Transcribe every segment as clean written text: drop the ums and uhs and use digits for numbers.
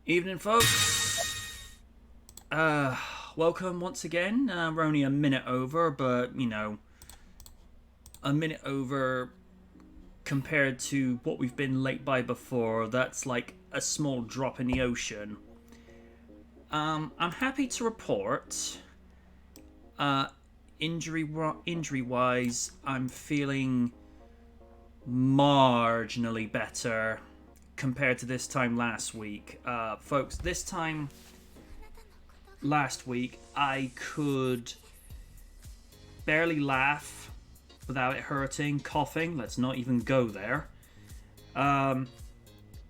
Evening, folks. Welcome once again. We're only a minute over, but, a minute over compared to what we've been late by before, that's like a small drop in the ocean. I'm happy to report, injury-wise, I'm feeling marginally better compared to this time last week. Folks, this time last week, I could barely laugh without it hurting, coughing. Let's not even go there.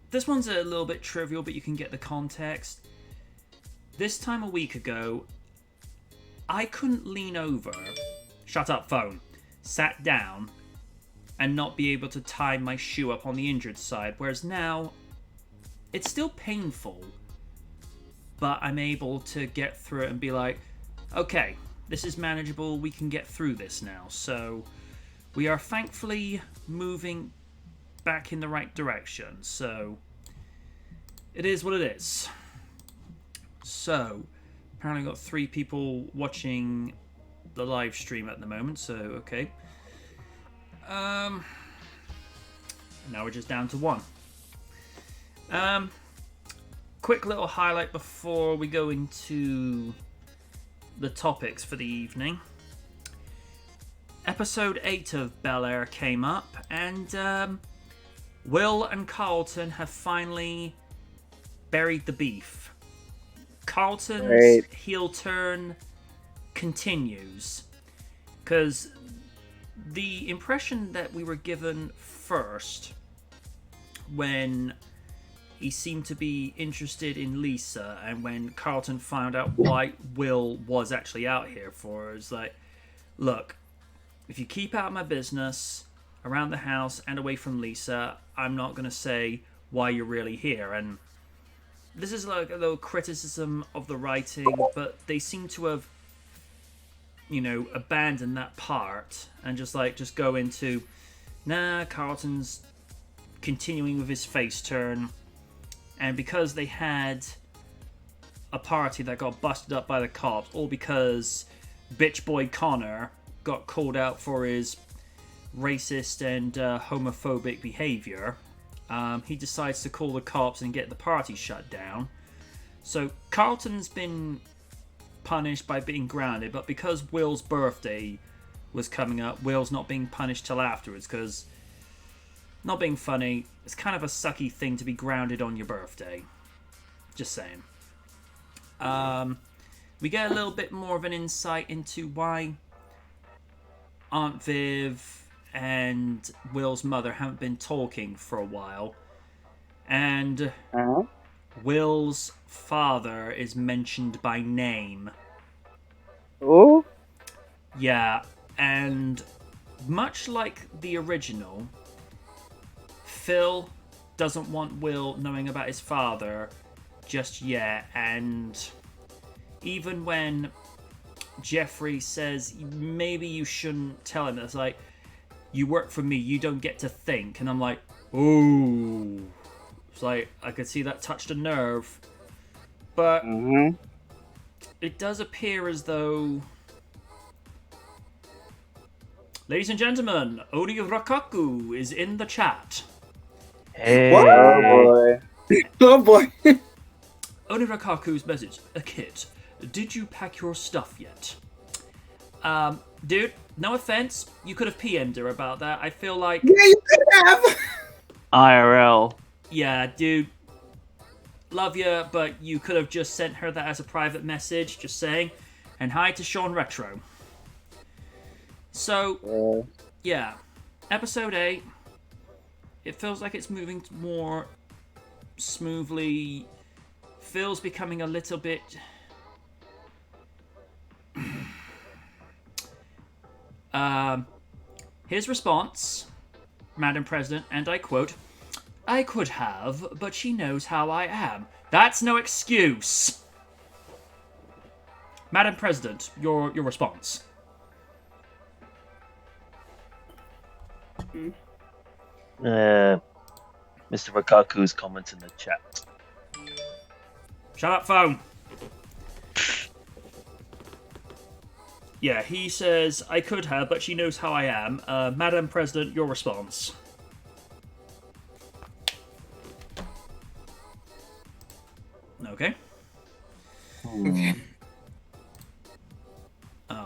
This one's a little bit trivial, but you can get the context. This time a week ago, I couldn't lean over, shut up phone, sat down, and not be able to tie my shoe up on the injured side, whereas now, it's still painful, but I'm able to get through it and be like, okay, this is manageable, we can get through this now. So, we are thankfully moving back in the right direction, so it is what it is. So, apparently got 3 people watching the live stream at the moment, so okay. Now we're just down to 1. Quick little highlight before we go into the topics for the evening. Episode 8 of Bel Air came up, and Will and Carlton have finally buried the beef. Carlton's heel turn continues, because the impression that we were given first when he seemed to be interested in Lisa, and when Carlton found out why Will was actually out here for, is like, look, if you keep out of my business, around the house and away from Lisa, I'm not going to say why you're really here. And this is like a little criticism of the writing, but they seem to have, abandon that part and just go into, nah, Carlton's continuing with his face turn. And because they had a party that got busted up by the cops, all because bitch boy Connor got called out for his racist and homophobic behavior, he decides to call the cops and get the party shut down. So Carlton's been punished by being grounded, but because Will's birthday was coming up, Will's not being punished till afterwards, because, not being funny, it's kind of a sucky thing to be grounded on your birthday. Just saying. We get a little bit more of an insight into why Aunt Viv and Will's mother haven't been talking for a while, and Will's father is mentioned by name. Oh? Yeah, and much like the original, Phil doesn't want Will knowing about his father just yet, and even when Jeffrey says maybe you shouldn't tell him, it's like, you work for me, you don't get to think, and I'm like, ooh. It's like, I could see that touched a nerve. But it does appear as though, ladies and gentlemen, Odi Rakaku is in the chat. Hey. What? Oh boy. Oh boy. Odi Rakaku's message, a kid, did you pack your stuff yet? Dude, no offense, you could have PM'd her about that. I feel like... Yeah, you could have! IRL. Yeah, dude, love you, but you could have just sent her that as a private message, just saying. And hi to Sean Retro. So, yeah, episode 8, it feels like it's moving more smoothly. Phil's becoming a little bit... his response, Madam President, and I quote, I could have, but she knows how I am. That's no excuse. Madam President, your response. Mr. Wakaku's comment in the chat. Shut up, phone. Yeah, he says, I could have, but she knows how I am. Madam President, your response. Okay. Oh. I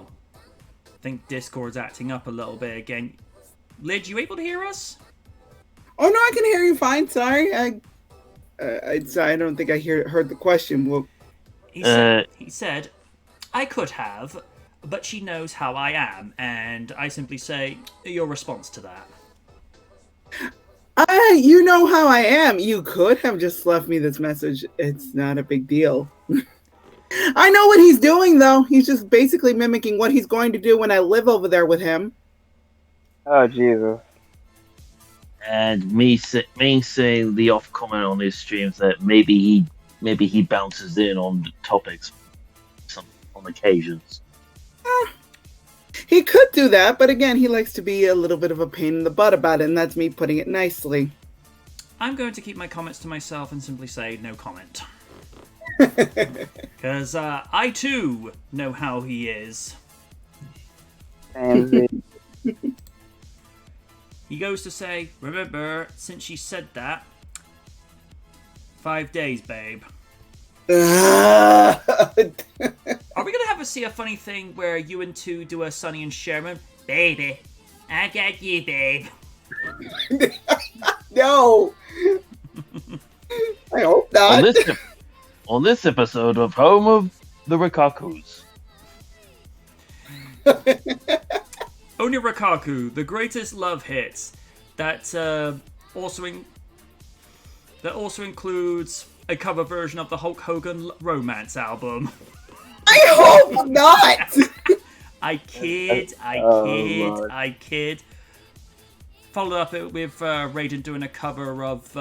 think Discord's acting up a little bit again. Lid, you able to hear us? Oh no, I can hear you fine. Sorry, I don't think I heard the question. Well, He said, I could have, but she knows how I am, and I simply say, your response to that. you know how I am. You could have just left me this message. It's not a big deal. I know what he's doing, though. He's just basically mimicking what he's going to do when I live over there with him. Oh, Jesus. And me saying the off comment on his streams that maybe he bounces in on the topics on occasions. He could do that, but again, he likes to be a little bit of a pain in the butt about it, and that's me putting it nicely. I'm going to keep my comments to myself and simply say no comment. Because I too know how he is. He goes to say, remember, since she said that, 5 days, babe. Are we going to see a funny thing where you and two do a Sonny and Sherman? Baby, I got you, babe. No. I hope not. On this episode of Home of the Rikakus. Oni Rikaku, the greatest love hits that also includes a cover version of the Hulk Hogan romance album. I hope not. I kid. Followed up it with Raiden doing a cover of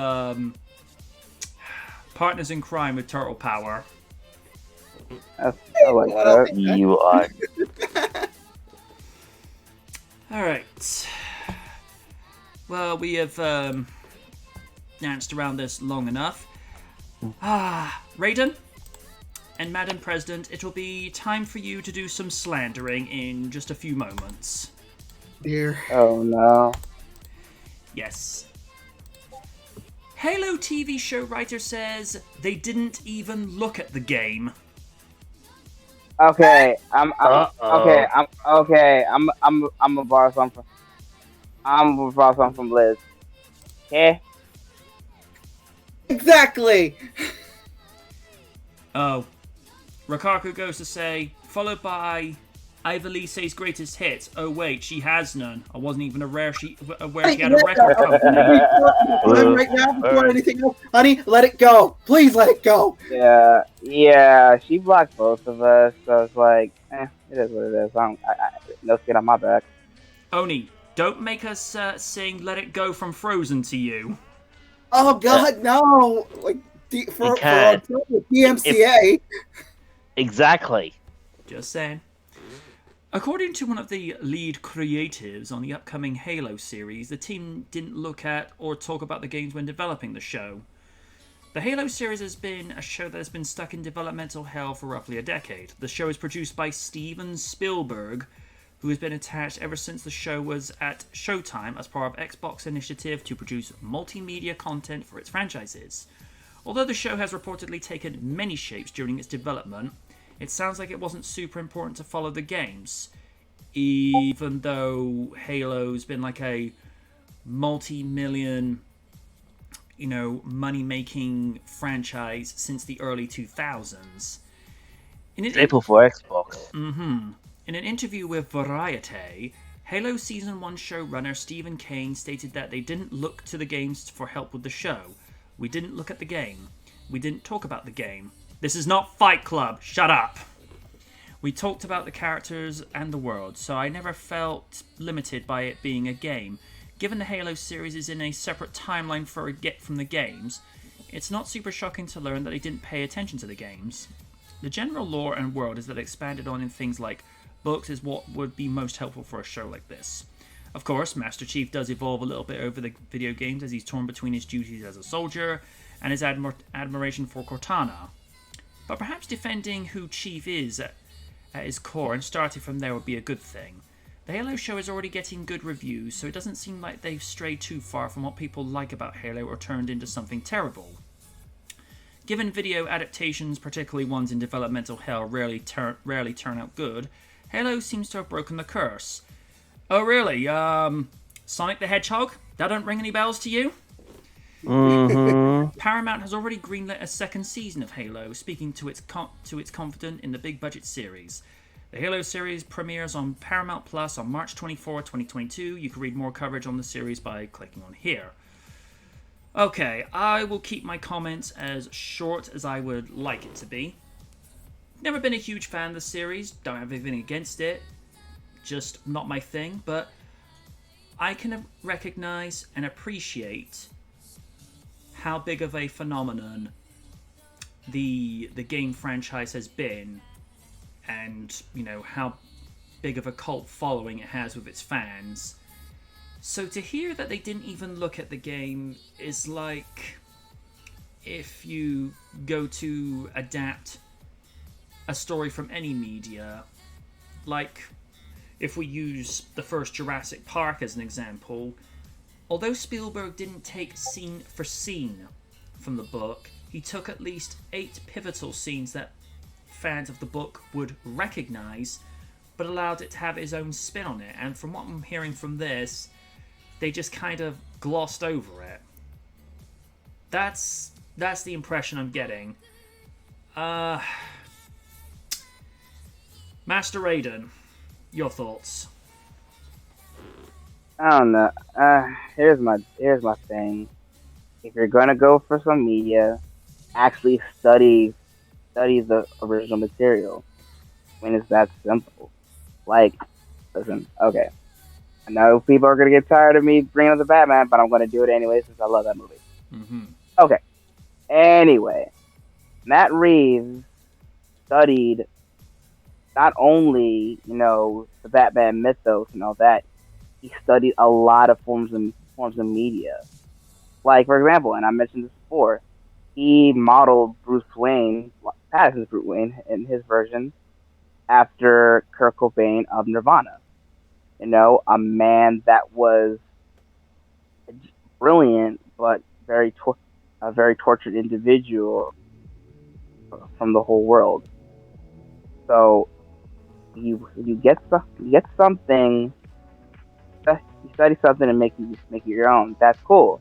Partners in Crime with Turtle Power. I like that. You are. Alright. Well, we have danced around this long enough. Raiden and Madam President, it'll be time for you to do some slandering in just a few moments. Dear. Oh no. Yes. Halo TV show writer says they didn't even look at the game. Okay, I'm gonna borrow something from Liz. Okay. Exactly. Oh. Rikaku goes to say, followed by Ivalise's greatest hits. Oh wait, she has none. I wasn't even aware she had a record company. Right now, before anything else, honey, let it go. Please let it go. Yeah. She blocked both of us, so it's like, it is what it is. No skin on my back. Oni, don't make us sing "Let It Go" from Frozen to you. Oh God, no! Like for DMCA. Exactly. Just saying. According to one of the lead creatives on the upcoming Halo series, the team didn't look at or talk about the games when developing the show. The Halo series has been a show that has been stuck in developmental hell for roughly a decade. The show is produced by Steven Spielberg, who has been attached ever since the show was at Showtime as part of Xbox initiative to produce multimedia content for its franchises. Although the show has reportedly taken many shapes during its development, it sounds like it wasn't super important to follow the games, even though Halo's been like a multi-million, money-making franchise since the early 2000s. Staple for Xbox. In an interview with Variety, Halo Season 1 showrunner Stephen Kane stated that they didn't look to the games for help with the show. We didn't look at the game. We didn't talk about the game. This is not Fight Club. Shut up. We talked about the characters and the world, so I never felt limited by it being a game. Given the Halo series is in a separate timeline from the games, it's not super shocking to learn that they didn't pay attention to the games. The general lore and world is that expanded on in things like books is what would be most helpful for a show like this. Of course, Master Chief does evolve a little bit over the video games as he's torn between his duties as a soldier and his admiration for Cortana. but perhaps defending who Chief is at his core and starting from there would be a good thing. The Halo show is already getting good reviews, so it doesn't seem like they've strayed too far from what people like about Halo or turned into something terrible. Given video adaptations, particularly ones in developmental hell, rarely turn out good, Halo seems to have broken the curse. Oh really? Sonic the Hedgehog? That don't ring any bells to you? Mm-hmm. Paramount has already greenlit a second season of Halo, speaking to its confidence in the big budget series. The Halo series premieres on Paramount Plus on March 24, 2022. You can read more coverage on the series by clicking on here. Okay, I will keep my comments as short as I would like it to be. Never been a huge fan of the series, don't have anything against it, just not my thing, but I can recognize and appreciate how big of a phenomenon the game franchise has been, and how big of a cult following it has with its fans. So to hear that they didn't even look at the game is like if you go to adapt a story from any media, like if we use the first Jurassic Park as an example, although Spielberg didn't take scene for scene from the book, he took at least 8 pivotal scenes that fans of the book would recognize, but allowed it to have his own spin on it. And from what I'm hearing from this, they just kind of glossed over it. That's the impression I'm getting. Master Raiden, your thoughts? I don't know. Here's my thing. If you're gonna go for some media, actually study the original material. When it's that simple. Like, listen, okay. I know people are gonna get tired of me bringing up the Batman, but I'm gonna do it anyway since I love that movie. Mm-hmm. Okay. Anyway, Matt Reeves studied not only, the Batman mythos and all that, he studied a lot of forms of media. Like, for example, and I mentioned this before, he modeled Bruce Wayne, Pattinson's Bruce Wayne in his version, after Kurt Cobain of Nirvana. A man that was brilliant, but a very tortured individual from the whole world. So you get something, you study something and make it your own. That's cool.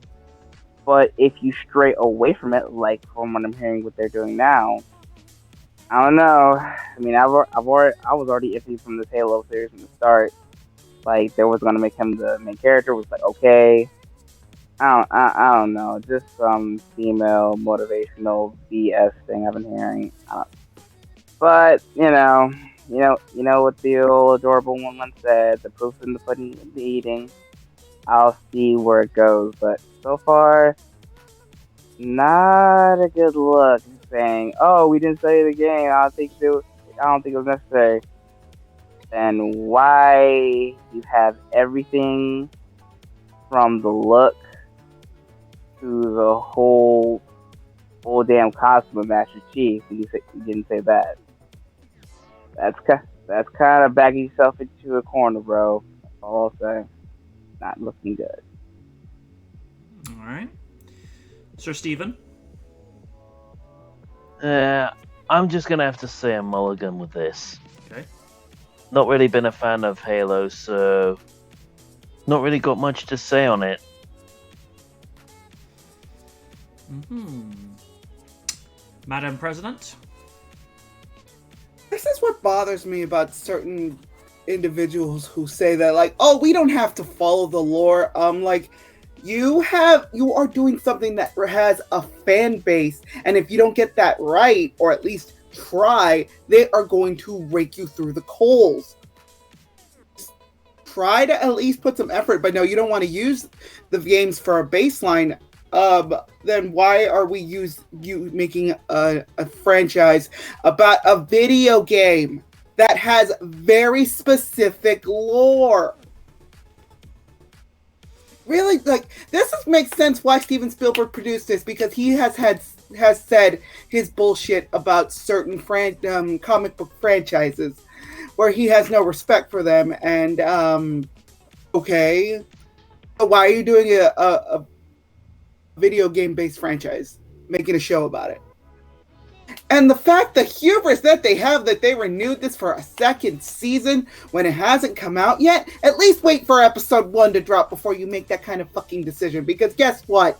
But if you stray away from it, like from what I'm hearing, what they're doing now, I don't know. I mean, I was already iffy from this Halo series from the start. Like, they was gonna make him the main character. Was like, okay, I don't know, just some female motivational BS thing I've been hearing. But you know what the old adorable woman said: the proof's in the pudding, in the eating. I'll see where it goes, but so far, not a good look. Saying, "Oh, we didn't study the game. I don't think it was necessary." Then why you have everything from the look to the whole damn costume of Master Chief, and you didn't say that? That's kind of backing yourself into a corner, bro. That's all I'll say. Not looking good. All right, Sir Stephen. I'm just gonna have to say a mulligan with this. Okay. Not really been a fan of Halo, so not really got much to say on it. Madam President. This is what bothers me about certain individuals who say that, like, oh, we don't have to follow the lore. Like, you are doing something that has a fan base, and if you don't get that right, or at least try, they are going to rake you through the coals. Try to at least put some effort, but no, you don't want to use the games for a baseline. Then why are we making a franchise about a video game that has very specific lore? really, like, makes sense why Steven Spielberg produced this, because he has said his bullshit about certain comic book franchises where he has no respect for them. And okay, why are you doing a video game based franchise, making a show about it? And the fact, the hubris that they have, that they renewed this for a second season when it hasn't come out yet. At least wait for episode 1 to drop before you make that kind of fucking decision. Because guess what?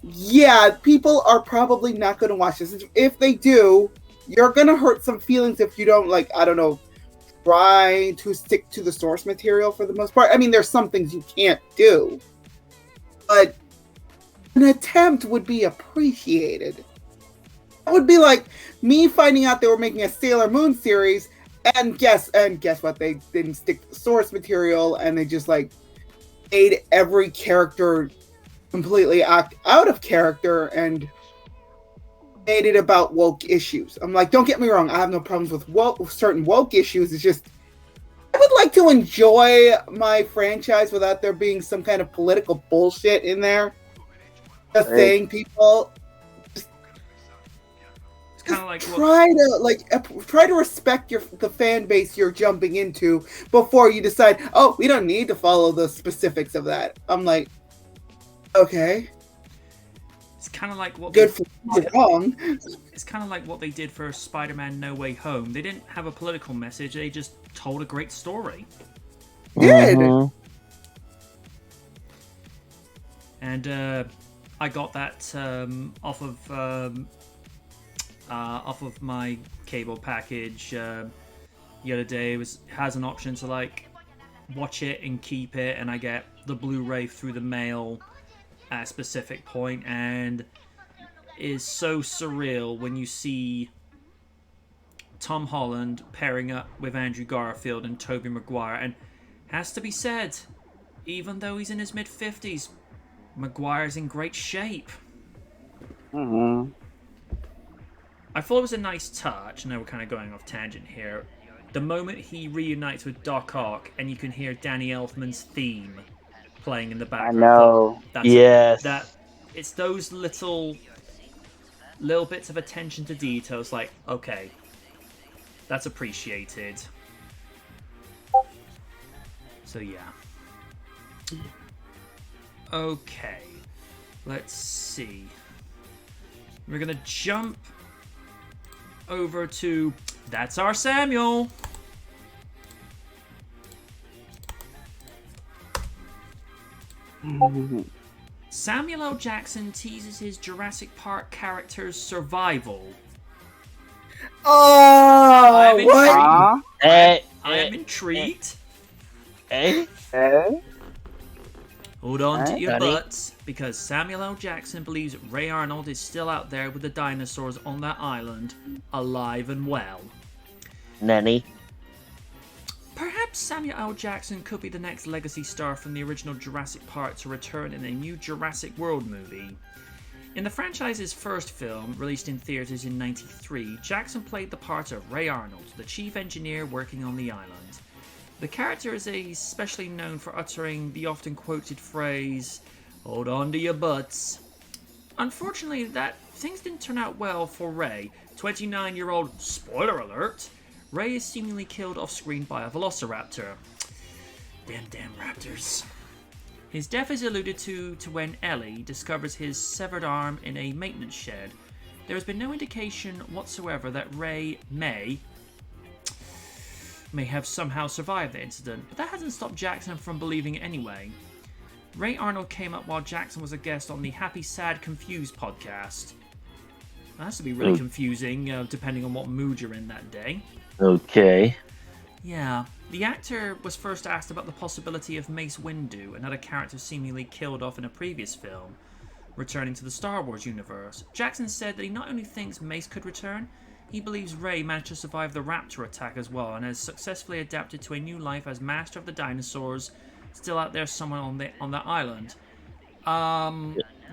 Yeah, people are probably not going to watch this. If they do, you're going to hurt some feelings if you don't, like, I don't know, try to stick to the source material for the most part. I mean, there's some things you can't do. But an attempt would be appreciated. That would be like me finding out they were making a Sailor Moon series, and guess what? They didn't stick to the source material, and they just like made every character completely act out of character and made it about woke issues. I'm like, don't get me wrong, I have no problems with certain woke issues. It's just I would like to enjoy my franchise without there being some kind of political bullshit in there. Just saying people. Kind of like try to respect the fan base you're jumping into before you decide, oh, we don't need to follow the specifics of that. I'm like, okay, it's kind of like what wrong. It's kind of like what they did for Spider-Man No Way Home. They didn't have a political message, they just told a great story. Did. And I got that off of my cable package the other day. Has an option to like watch it and keep it, and I get the Blu-ray through the mail at a specific point, and it is so surreal when you see Tom Holland pairing up with Andrew Garfield and Tobey Maguire. And has to be said, even though he's in his mid-50s, Maguire's in great shape. I thought it was a nice touch. I know we're kind of going off tangent here. The moment he reunites with Doc Ock and you can hear Danny Elfman's theme playing in the background. I know. It's those little bits of attention to details. Like, okay, that's appreciated. So yeah. Okay, let's see. We're gonna jump over to That's Our Samuel. Samuel L. Jackson teases his Jurassic Park character's survival. Oh, I am intrigued. Hold on to your butts, because Samuel L. Jackson believes Ray Arnold is still out there with the dinosaurs on that island, alive and well. Nanny. Perhaps Samuel L. Jackson could be the next legacy star from the original Jurassic Park to return in a new Jurassic World movie. In the franchise's first film, released in theaters in '93, Jackson played the part of Ray Arnold, the chief engineer working on the island. The character is especially known for uttering the often quoted phrase, "Hold on to your butts." Unfortunately, things didn't turn out well for Ray. 29-year-old, spoiler alert, Ray is seemingly killed off-screen by a velociraptor. Damn raptors. His death is alluded to when Ellie discovers his severed arm in a maintenance shed. There has been no indication whatsoever that Ray may have somehow survived the incident, but that hasn't stopped Jackson from believing it anyway. Ray Arnold came up while Jackson was a guest on the Happy, Sad, Confused podcast. That has to be really confusing, depending on what mood you're in that day. Okay. Yeah. The actor was first asked about the possibility of Mace Windu, another character seemingly killed off in a previous film, returning to the Star Wars universe. Jackson said that he not only thinks Mace could return, he believes Ray managed to survive the raptor attack as well, and has successfully adapted to a new life as master of the dinosaurs, still out there somewhere on that island.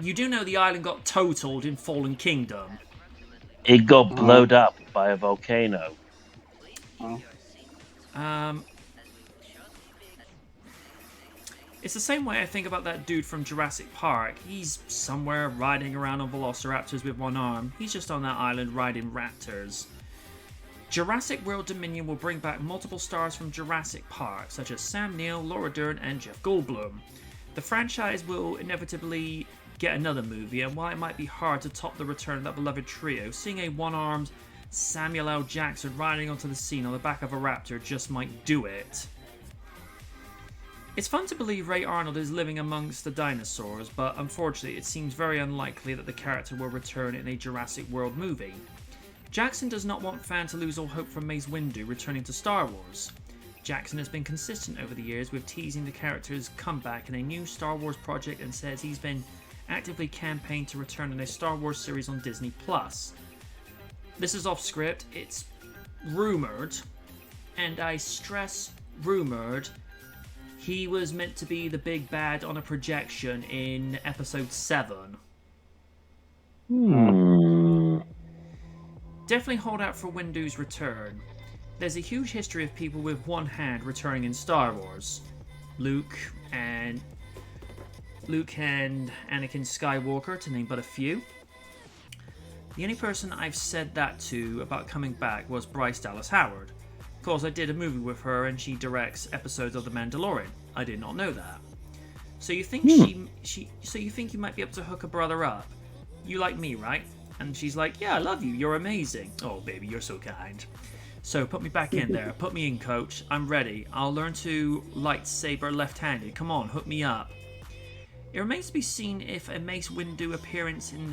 You do know the island got totaled in Fallen Kingdom. It got blowed up by a volcano. It's the same way I think about that dude from Jurassic Park. He's somewhere riding around on velociraptors with one arm. He's just on that island riding raptors. Jurassic World Dominion will bring back multiple stars from Jurassic Park, such as Sam Neill, Laura Dern, and Jeff Goldblum. The franchise will inevitably get another movie, and while it might be hard to top the return of that beloved trio, seeing a one-armed Samuel L. Jackson riding onto the scene on the back of a raptor just might do it. It's fun to believe Ray Arnold is living amongst the dinosaurs, but unfortunately it seems very unlikely that the character will return in a Jurassic World movie. Jackson does not want fans to lose all hope from Mace Windu returning to Star Wars. Jackson has been consistent over the years with teasing the character's comeback in a new Star Wars project and says he's been actively campaigning to return in a Star Wars series on Disney+. This is off script, it's rumoured, and I stress rumoured, he was meant to be the big bad on a projection in Episode 7. Definitely hold out for Windu's return. There's a huge history of people with one hand returning in Star Wars. Luke and Anakin Skywalker, to name but a few. The only person I've said that to about coming back was Bryce Dallas Howard. Of course, I did a movie with her and she directs episodes of The Mandalorian. I did not know that. So you think you think you might be able to hook a brother up? You like me, right? And she's like, yeah, I love you. You're amazing. Oh, baby, you're so kind. So put me back in there. Put me in, coach. I'm ready. I'll learn to lightsaber left-handed. Come on, hook me up. It remains to be seen if a Mace Windu appearance in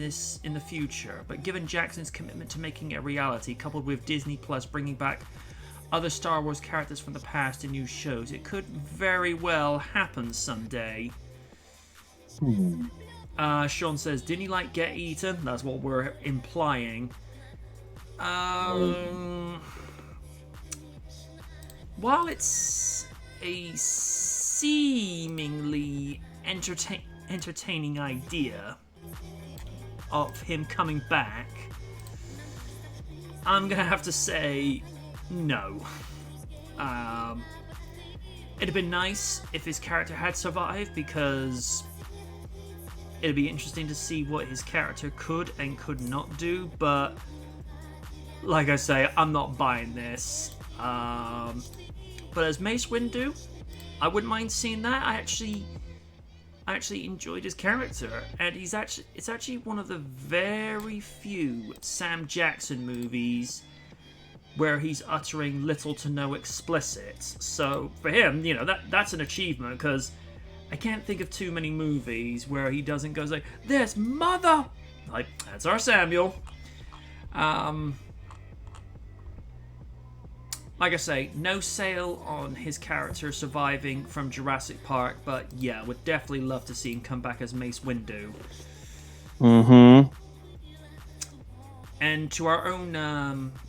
the future, but given Jackson's commitment to making it a reality, coupled with Disney Plus bringing back other Star Wars characters from the past in new shows, it could very well happen someday. Sean says, didn't he get eaten? That's what we're implying. While it's a seemingly entertaining idea of him coming back, I'm gonna have to say no. It'd have been nice if his character had survived, because it'd be interesting to see what his character could and could not do, but like I say, I'm not buying this. But as Mace Windu, I wouldn't mind seeing that. I actually enjoyed his character, and it's actually one of the very few Sam Jackson movies where he's uttering little to no explicits. So for him, that's an achievement, because I can't think of too many movies where he doesn't go like, "This mother!" Like, that's our Samuel. Like I say, no sale on his character surviving from Jurassic Park, but yeah, would definitely love to see him come back as Mace Windu. And to our own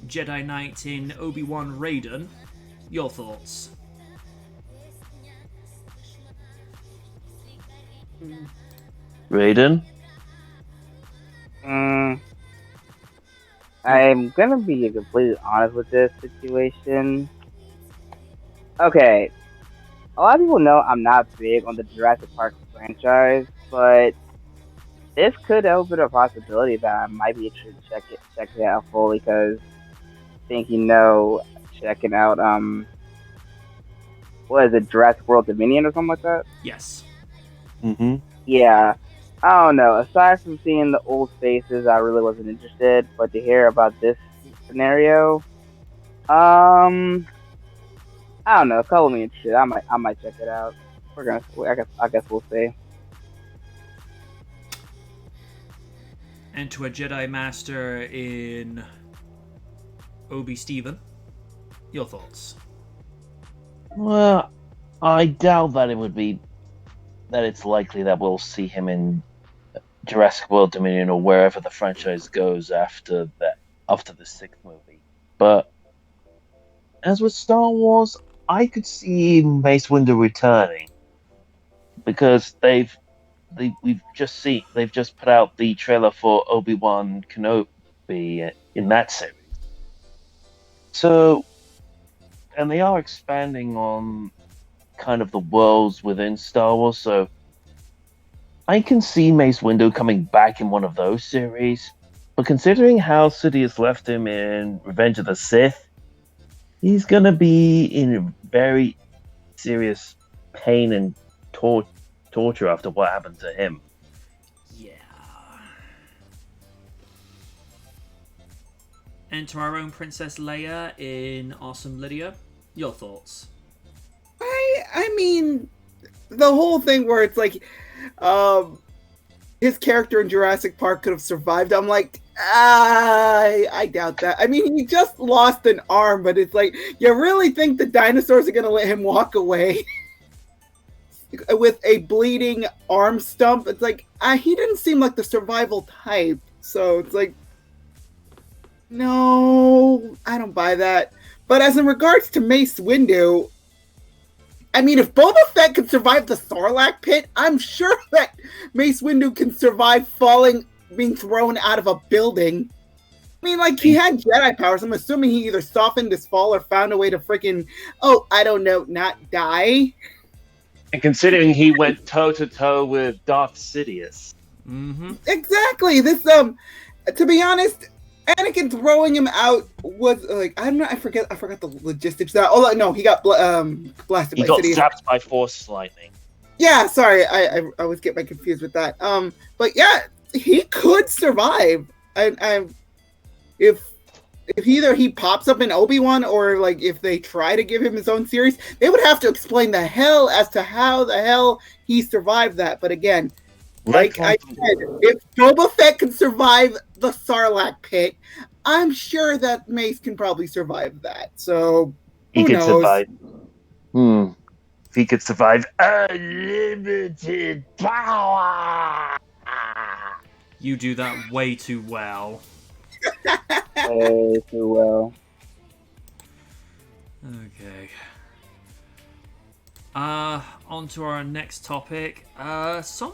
Jedi Knight in Obi-Wan Raiden, your thoughts? Raiden? I'm gonna be completely honest with this situation. Okay, a lot of people know I'm not big on the Jurassic Park franchise, but this could open a possibility that I might be interested to check it out fully, because I think checking out what is it, Jurassic World Dominion or something like that? Yes. Yeah. I don't know. Aside from seeing the old faces, I really wasn't interested. But to hear about this scenario, I don't know. Color me interested. I might check it out. I guess we'll see. And to a Jedi Master in Obi Steven, your thoughts? Well, I doubt that it's likely that we'll see him in Jurassic World Dominion or wherever the franchise goes after the sixth movie. But as with Star Wars, I could see Mace Windu returning, because they've just put out the trailer for Obi-Wan Kenobi in that series. So, and they are expanding on kind of the worlds within Star Wars, so I can see Mace Windu coming back in one of those series. But considering how Sidious left him in Revenge of the Sith, he's gonna be in very serious pain and torture after what happened to him. Yeah. Enter our own Princess Leia in Awesome Lydia. Your thoughts? I mean, the whole thing where it's like, his character in Jurassic Park could have survived. I'm like, I doubt that. I mean, he just lost an arm, but it's like, you really think the dinosaurs are gonna let him walk away with a bleeding arm stump? It's like, he didn't seem like the survival type. So it's like, no, I don't buy that. But as in regards to Mace Windu, I mean, if Boba Fett could survive the Sarlacc pit, I'm sure that Mace Windu can survive being thrown out of a building. I mean, like, he had Jedi powers. I'm assuming he either softened his fall or found a way to freaking, I don't know, not die. And considering he went toe-to-toe with Darth Sidious. Mm-hmm. Exactly. This, to be honest, Anakin throwing him out was like, I don't know, I forgot the logistics of that. Oh no, he got blasted. He by got Sidious. zapped by Force lightning. Yeah, sorry, I always get confused with that. But yeah, he could survive. If either he pops up in Obi-Wan or like if they try to give him his own series, they would have to explain the hell as to how the hell he survived that. But again, like I said, if Boba Fett can survive the Sarlacc pit, I'm sure that Mace can probably survive that. So He who could knows? survive. If he could survive unlimited power. You do that way too well. Way too well. Okay. On to our next topic. Someone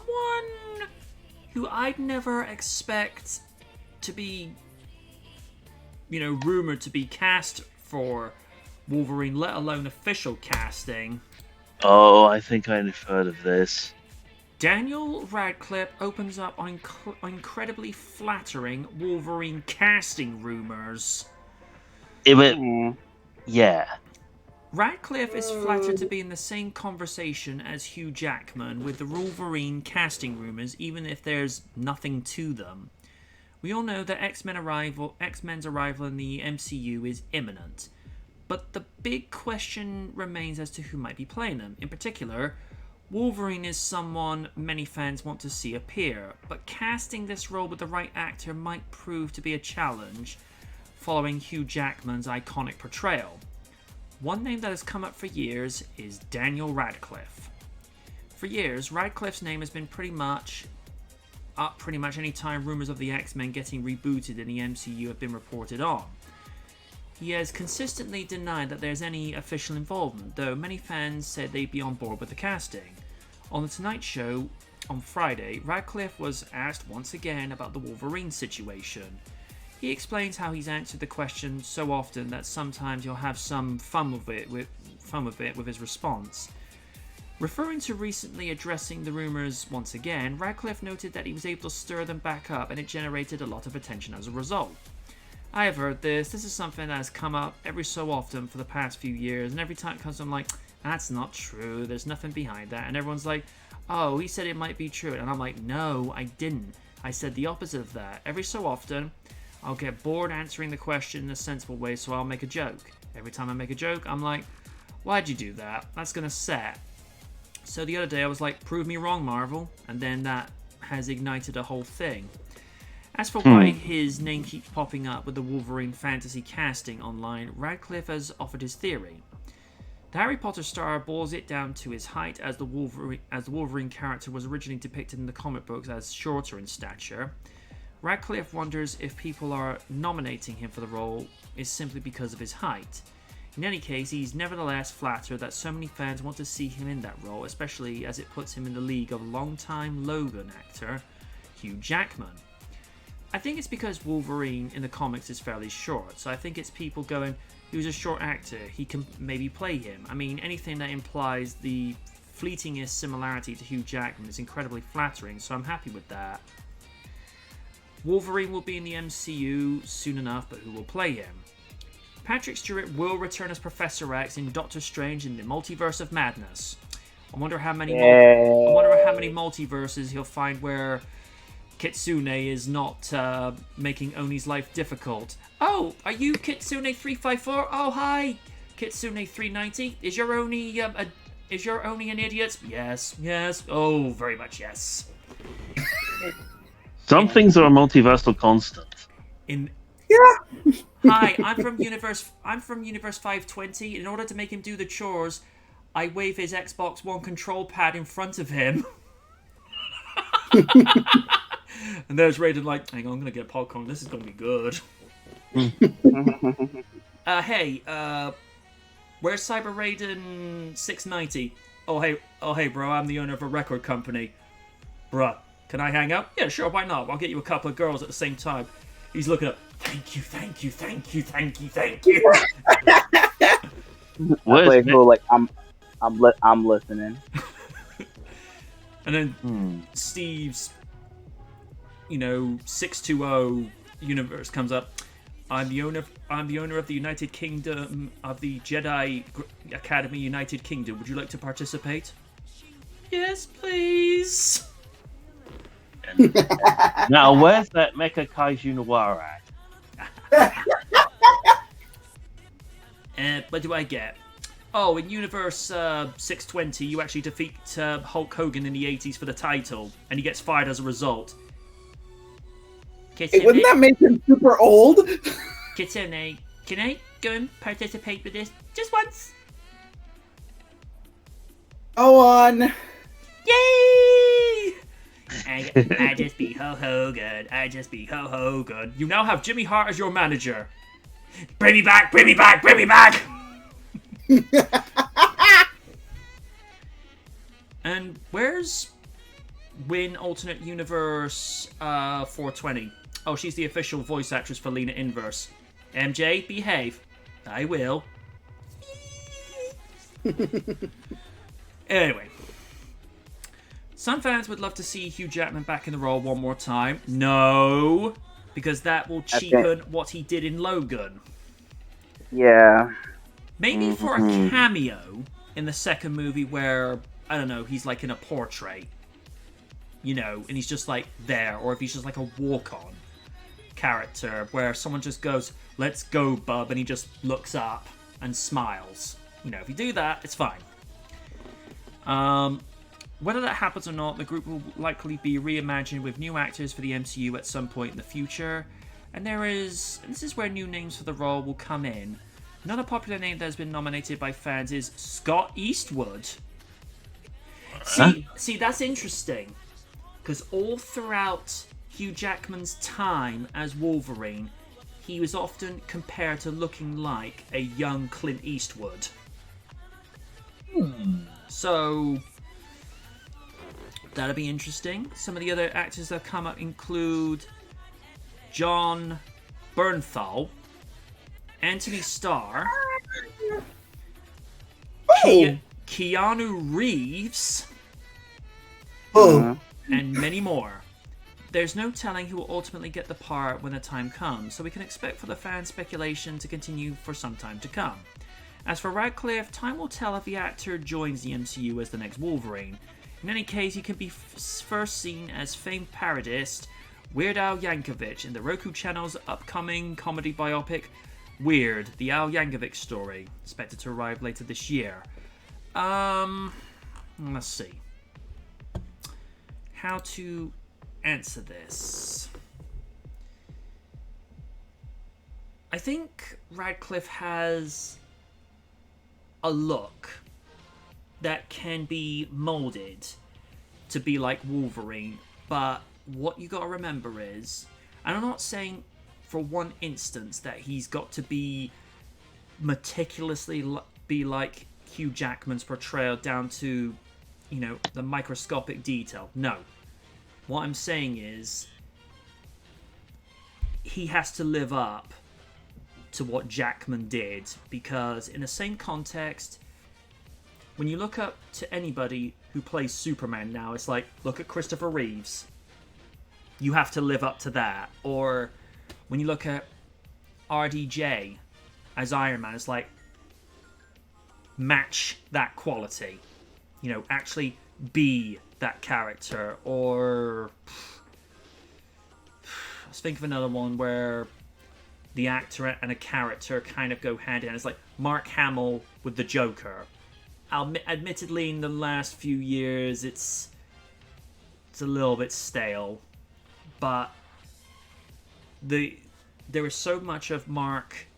who I'd never expect to be, rumored to be cast for Wolverine, let alone official casting. Oh, I think I've heard of this. Daniel Radcliffe opens up on incredibly flattering Wolverine casting rumors. Yeah. Radcliffe is flattered to be in the same conversation as Hugh Jackman with the Wolverine casting rumors, even if there's nothing to them. We all know that X-Men's arrival in the MCU is imminent, but the big question remains as to who might be playing them. In particular, Wolverine is someone many fans want to see appear, but casting this role with the right actor might prove to be a challenge following Hugh Jackman's iconic portrayal. One name that has come up for years is Daniel Radcliffe. For years, Radcliffe's name has been pretty much any time rumors of the X-Men getting rebooted in the MCU have been reported on. He has consistently denied that there's any official involvement, though many fans said they'd be on board with the casting. On The Tonight Show on Friday, Radcliffe was asked once again about the Wolverine situation. He explains how he's answered the question so often that sometimes he'll have some fun with it with his response. Referring to recently addressing the rumors once again, Radcliffe noted that he was able to stir them back up and it generated a lot of attention as a result. I've heard this is something that has come up every so often for the past few years, and every time it comes I'm like, that's not true, there's nothing behind that, and everyone's like, oh, he said it might be true, and I'm like, no, I didn't. I said the opposite of that. Every so often, I'll get bored answering the question in a sensible way, so I'll make a joke. Every time I make a joke, I'm like, why'd you do that? That's gonna set. So the other day I was like, prove me wrong, Marvel, and then that has ignited a whole thing. As for why his name keeps popping up with the Wolverine fantasy casting online, Radcliffe has offered his theory. The Harry Potter star boils it down to his height, as the Wolverine character was originally depicted in the comic books as shorter in stature. Radcliffe wonders if people are nominating him for the role is simply because of his height. In any case, he's nevertheless flattered that so many fans want to see him in that role, especially as it puts him in the league of longtime Logan actor Hugh Jackman. I think it's because Wolverine in the comics is fairly short, so I think it's people going, he was a short actor. He can maybe play him. I mean, anything that implies the fleetingest similarity to Hugh Jackman is incredibly flattering, so I'm happy with that. Wolverine will be in the MCU soon enough, but who will play him? Patrick Stewart will return as Professor X in Doctor Strange in the Multiverse of Madness. I wonder how many multiverses he'll find where Kitsune is not making Oni's life difficult. Oh, are you Kitsune354? Oh, hi, Kitsune390. Is your Oni an idiot? Yes. Oh, very much yes. Some things are a multiversal constant. Hi, I'm from Universe 520. In order to make him do the chores, I wave his Xbox One control pad in front of him. And there's Raiden like, hang on, I'm going to get popcorn. This is going to be good. Hey, where's Cyber Raiden 690? Oh, hey, bro, I'm the owner of a record company. Bruh, can I hang out? Yeah, sure, why not? I'll get you a couple of girls at the same time. He's looking up, thank you. Like, who, like, I'm listening. And then Steve's, 620 universe comes up. I'm the owner of the United Kingdom of the Jedi Academy United Kingdom. Would you like to participate? Yes, please. Now, where's that Mecha Kaiju Noir at? What do I get? Oh, in Universe 620, you actually defeat Hulk Hogan in the 80s for the title, and he gets fired as a result. Wouldn't that make him super old? Kitsune, can I go and participate with this? Just once. Oh, on. Yay! I just beat Hulk Hogan. You now have Jimmy Hart as your manager. Bring me back! And where's Win Alternate Universe 420? Oh, she's the official voice actress for Lena Inverse. MJ, behave. I will. Anyway. Some fans would love to see Hugh Jackman back in the role one more time. No, because that will cheapen what he did in Logan. Yeah. Maybe for a cameo in the second movie where, I don't know, he's like in a portrait. And he's just like there. Or if he's just like a walk-on character where someone just goes, let's go, bub, and he just looks up and smiles. If you do that, it's fine. Whether that happens or not, the group will likely be reimagined with new actors for the MCU at some point in the future. And this is where new names for the role will come in. Another popular name that has been nominated by fans is Scott Eastwood. See, that's interesting. Because all throughout Hugh Jackman's time as Wolverine, he was often compared to looking like a young Clint Eastwood. So that'll be interesting. Some of the other actors that come up include John Bernthal, Anthony Starr, Keanu Reeves, and many more. There's no telling who will ultimately get the part when the time comes, so we can expect for the fan speculation to continue for some time to come. As for Radcliffe, time will tell if the actor joins the MCU as the next Wolverine. In any case, he can be first seen as famed parodist Weird Al Yankovic in the Roku channel's upcoming comedy biopic Weird, the Al Yankovic story, expected to arrive later this year. Let's see. How to answer this. I think Radcliffe has a look that can be molded to be like Wolverine, but what you gotta remember is, and I'm not saying for one instance that he's got to be meticulously be like Hugh Jackman's portrayal down to, the microscopic detail. No. What I'm saying is, he has to live up to what Jackman did, because in the same context, when you look up to anybody who plays Superman now, it's like, look at Christopher Reeves. You have to live up to that. Or when you look at RDJ as Iron Man, it's like, match that quality. You know, actually be that character. Or let's think of another one where the actor and a character kind of go hand in hand. It's like Mark Hamill with the Joker. Admittedly, in the last few years, it's a little bit stale, but there is so much of Mark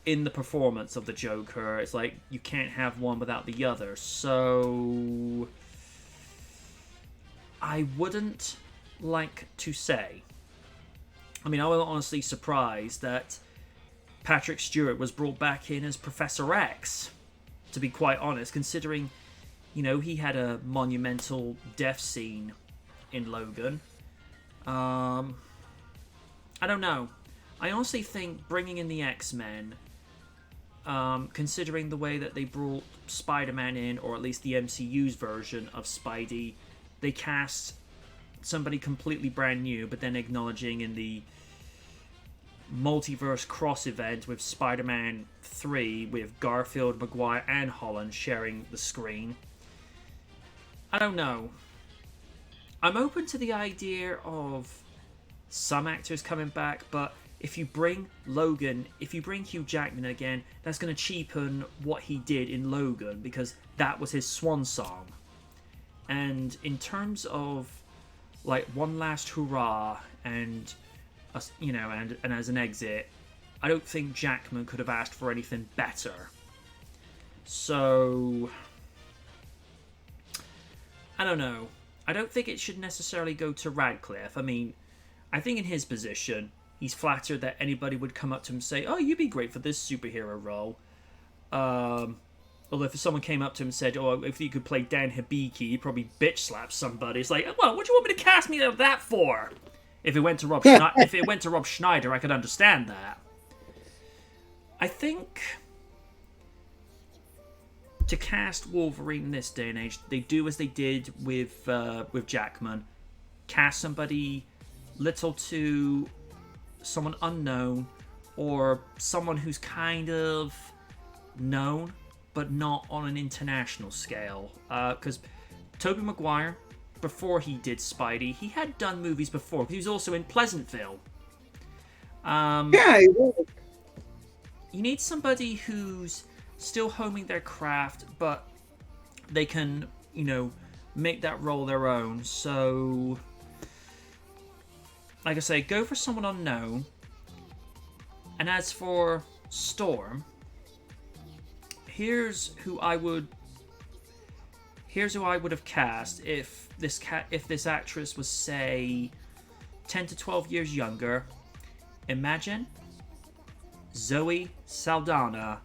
in the performance of the Joker. It's like you can't have one without the other. So I wouldn't like to say. I mean, I was honestly surprised that Patrick Stewart was brought back in as Professor X, to be quite honest, considering, you know, he had a monumental death scene in Logan. I don't know. I honestly think bringing in the X-Men, considering the way that they brought Spider-Man in, or at least the MCU's version of Spidey, they cast somebody completely brand new, but then acknowledging in the multiverse cross event with Spider-Man 3 with Garfield, Maguire and Holland sharing the screen. I don't know. I'm open to the idea of some actors coming back, but if you bring Hugh Jackman again, that's going to cheapen what he did in Logan, because that was his swan song. And in terms of like one last hurrah and you know, and as an exit, I don't think Jackman could have asked for anything better. So I don't know. I don't think it should necessarily go to Radcliffe. I mean, I think in his position, he's flattered that anybody would come up to him and say, "Oh, you'd be great for this superhero role." Although if someone came up to him and said, "Oh, if you could play Dan Hibiki," he'd probably bitch slap somebody. It's like, well, what do you want me to cast me out of that for? If it went to Rob Schneider, I could understand that. I think to cast Wolverine in this day and age, they do as they did with Jackman. Cast somebody little to someone unknown, or someone who's kind of known, but not on an international scale. Because Tobey Maguire, before he did Spidey, he had done movies before. He was also in Pleasantville. Yeah, he was. You need somebody who's still homing their craft, but they can, you know, make that role their own. So, like I say, go for someone unknown. And as for Storm, here's who I would have cast if this actress was, say, 10 to 12 years younger. Imagine Zoe Saldana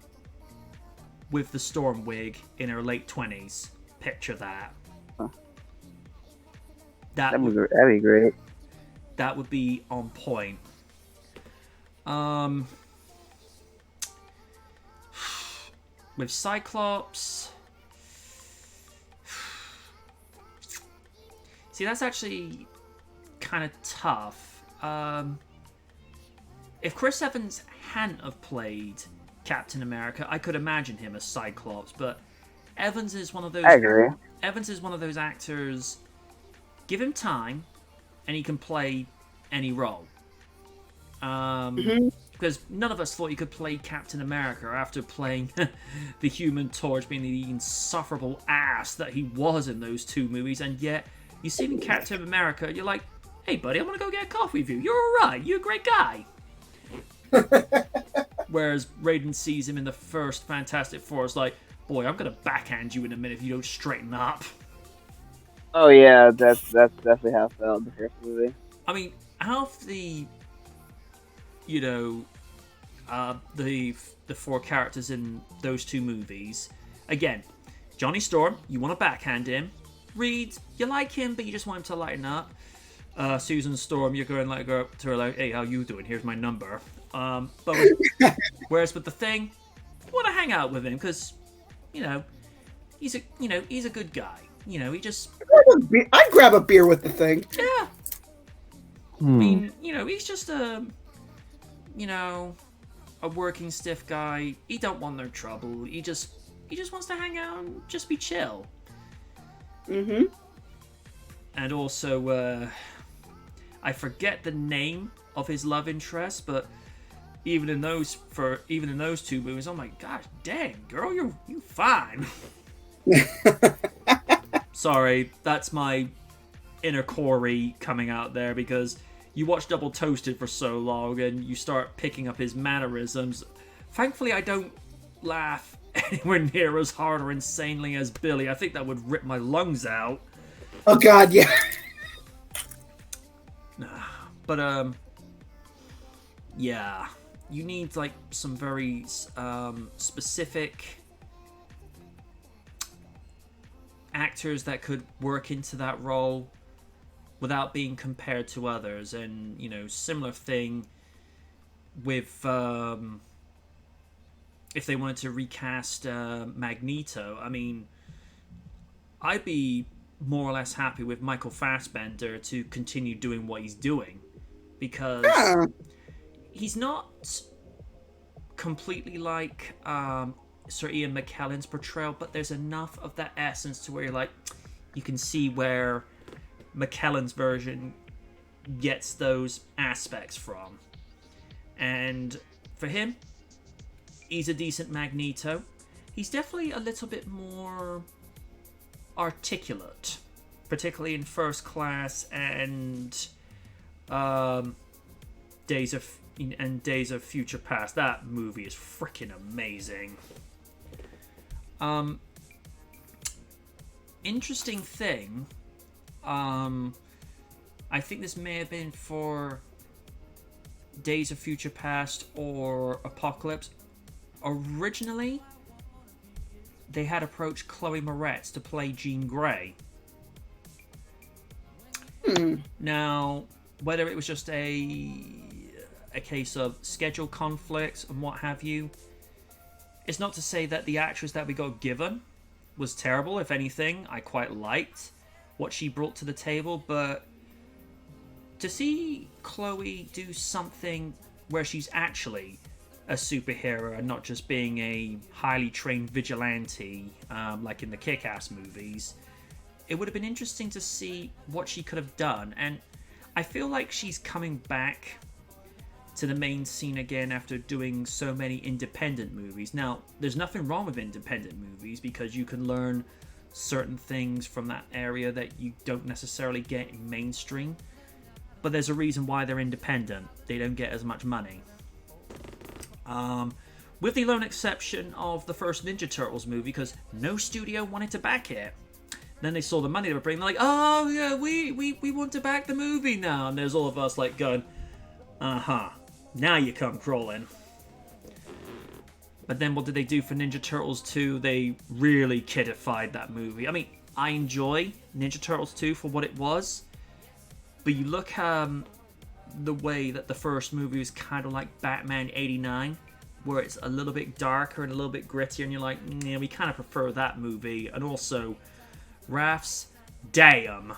with the Storm wig in her late 20s. Picture that. Huh. That'd be great. That would be on point. With Cyclops, see, that's actually kind of tough. If Chris Evans hadn't have played Captain America, I could imagine him as Cyclops, but Evans is one of those. I agree. Evans is one of those actors. Give him time, and he can play any role. Because none of us thought he could play Captain America after playing the Human Torch, being the insufferable ass that he was in those two movies, and yet you see him in Captain America, you're like, "Hey, buddy, I want to go get a coffee with you. You're all right. You're a great guy." Whereas Raiden sees him in the first Fantastic Four, it's like, "Boy, I'm gonna backhand you in a minute if you don't straighten up." Oh yeah, that's definitely how I felt in the first movie. I mean, out of the, you know, the four characters in those two movies, again, Johnny Storm, you want to backhand him. Reed, you like him, but you just want him to lighten up. Susan Storm, you're going like go to her like, hey, how you doing? Here's my number. But whereas with the Thing, you want to hang out with him because, he's a good guy. He just I'd grab a beer with the Thing. yeah. I mean, he's just a working stiff guy. He don't want no trouble. He just wants to hang out and just be chill. Mm-hmm. And also, I forget the name of his love interest, but even in those two movies, I'm like, gosh dang, girl, you fine. Sorry, that's my inner Corey coming out there because you watch Double Toasted for so long and you start picking up his mannerisms. Thankfully, I don't laugh anywhere near as hard or insanely as Billy. I think that would rip my lungs out. Oh God, yeah. But yeah, you need like some very specific actors that could work into that role without being compared to others. And similar thing with if they wanted to recast Magneto. I mean, I'd be more or less happy with Michael Fassbender to continue doing what he's doing because he's not completely like Sir Ian McKellen's portrayal, but there's enough of that essence to where you're like, you can see where McKellen's version gets those aspects from. And for him, he's a decent Magneto. He's definitely a little bit more articulate, particularly in First Class and Days of Future Past. That movie is freaking amazing. Interesting thing, I think this may have been for Days of Future Past or Apocalypse. Originally, they had approached Chloe Moretz to play Jean Grey. Now, whether it was just a case of schedule conflicts and what have you, it's not to say that the actress that we got given was terrible. If anything, I quite liked what she brought to the table, but to see Chloe do something where she's actually a superhero and not just being a highly trained vigilante like in the Kick-Ass movies, it would have been interesting to see what she could have done. And I feel like she's coming back to the main scene again after doing so many independent movies. Now, there's nothing wrong with independent movies because you can learn certain things from that area that you don't necessarily get in mainstream, but there's a reason why they're independent. They don't get as much money. With the lone exception of the first Ninja Turtles movie, because no studio wanted to back it. Then they saw the money they were bringing, they're like, oh yeah, we want to back the movie now. And there's all of us like going, now you come crawling. But then what did they do for Ninja Turtles 2? They really kidified that movie. I mean, I enjoy Ninja Turtles 2 for what it was, but you look the way that the first movie was kind of like Batman 89, where it's a little bit darker and a little bit grittier, and you're like, yeah, we kind of prefer that movie. And also, Raph's damn,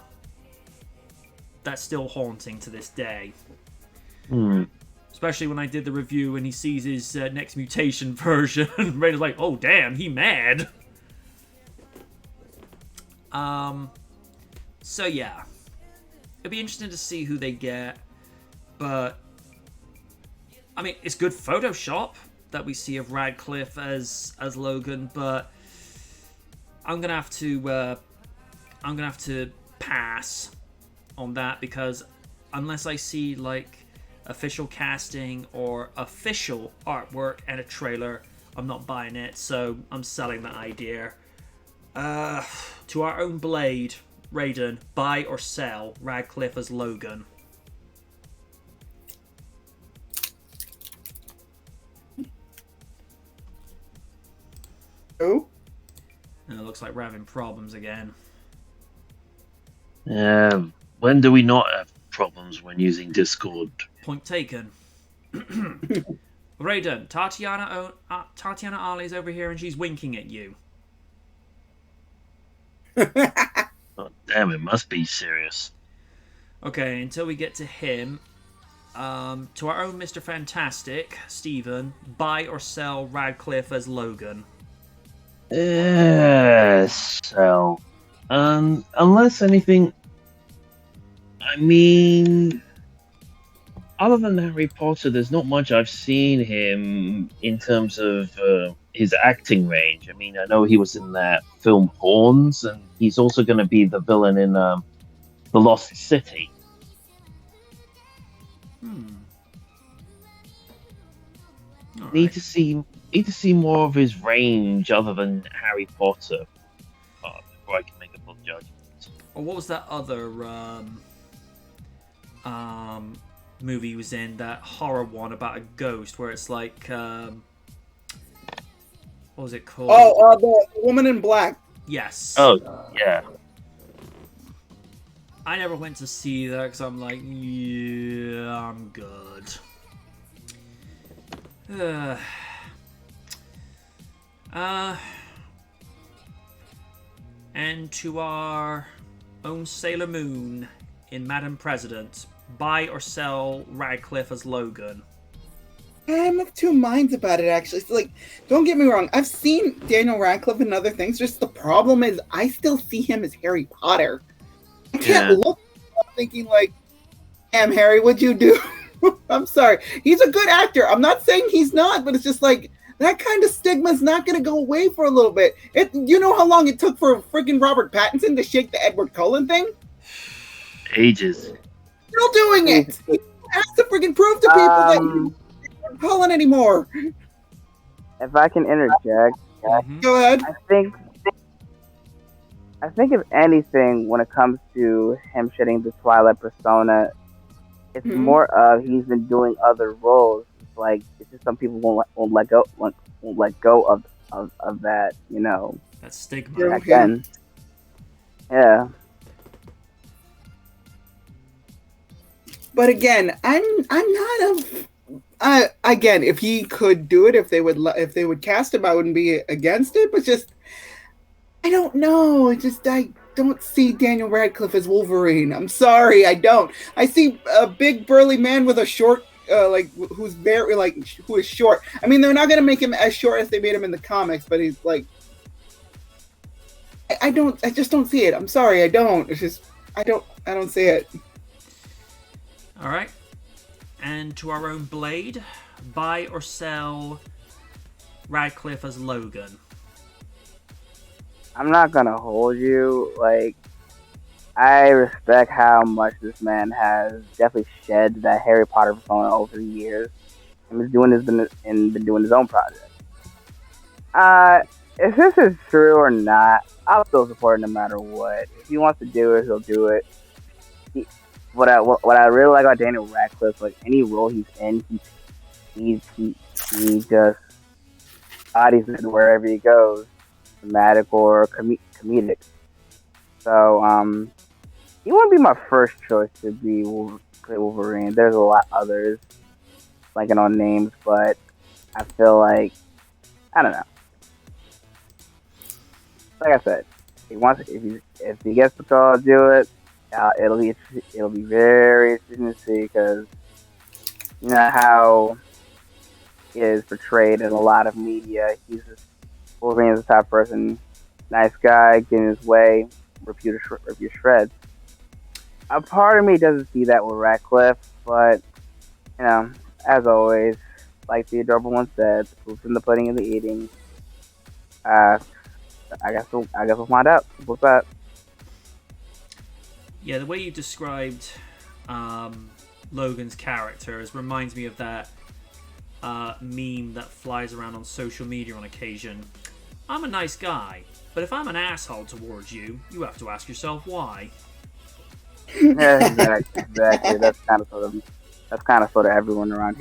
that's still haunting to this day. Especially when I did the review and he sees his Next Mutation version. Raider's like, oh damn, he mad. So yeah, it'll be interesting to see who they get. But I mean, it's good Photoshop that we see of Radcliffe as Logan, but I'm gonna have to pass on that because unless I see like official casting or official artwork and a trailer, I'm not buying it. So I'm selling that idea. To our own blade, Raiden, buy or sell Radcliffe as Logan. Who? And it looks like we're having problems again. When do we not have problems when using Discord. Point taken. Raiden, Tatiana Ali's over here and she's winking at you. Oh, damn, it must be serious. Okay, until we get to him, to our own Mr. Fantastic, Stephen, buy or sell Radcliffe as Logan. So, unless anything, I mean, other than Harry Potter, there's not much I've seen him in terms of his acting range. I mean, I know he was in that film Horns, and he's also going to be the villain in The Lost City. Need to see more of his range other than Harry Potter before I can make a full judgment. Or what was that other movie he was in, that horror one about a ghost where it's like what was it called? The Woman in Black. Yes. Oh, yeah. I never went to see that because I'm like, yeah, I'm good. And to our own Sailor Moon in Madam President, buy or sell Radcliffe as Logan. I'm of two minds about it, actually. So, like, don't get me wrong. I've seen Daniel Radcliffe and other things. Just the problem is I still see him as Harry Potter. I can't look thinking like, damn, Harry, what'd you do? I'm sorry. He's a good actor. I'm not saying he's not, but it's just like, that kind of stigma is not going to go away for a little bit. You know how long it took for freaking Robert Pattinson to shake the Edward Cullen thing? Ages. Still doing it. He has to freaking prove to people that he's not Cullen anymore. If I can interject, Go ahead. I think if anything, when it comes to him shedding the Twilight persona, it's more of he's been doing other roles. Like, it's just some people won't let go of that, you know. That's stigma. Back then. Yeah. But again, I'm not again, if he could do it, if they would cast him, I wouldn't be against it. But just, I don't know. I don't see Daniel Radcliffe as Wolverine. I'm sorry, I don't. I see a big burly man with a short, who's very who is short. I mean, they're not gonna make him as short as they made him in the comics, but he's like, I just don't see it. I'm sorry, I don't. It's just, I don't see it. All right. And to our own Blade, buy or sell Radcliffe as Logan. I'm not gonna hold you. Like, I respect how much this man has definitely shed that Harry Potter persona over the years, and been doing his own project. If this is true or not, I'll still support it no matter what. If he wants to do it, he'll do it. What I really like about Daniel Radcliffe, like any role he's in, he just bodies it wherever he goes, dramatic or comedic. So he wouldn't be my first choice to be Wolverine. There's a lot others, blanking on names, but I feel like, I don't know. Like I said, if he gets the call to do it, it'll be very interesting to see, because you know how he is portrayed in a lot of media. He's just, Wolverine is the type of person, nice guy, getting his way, rip you to shreds. A part of me doesn't see that with Radcliffe, but you know, as always, like the adorable one said, the proof's in the pudding and the eating. I guess we'll find out. What's that? Yeah, the way you described Logan's character reminds me of that meme that flies around on social media on occasion. I'm a nice guy, but if I'm an asshole towards you, you have to ask yourself why. Yeah, exactly. That's kind of sort of everyone around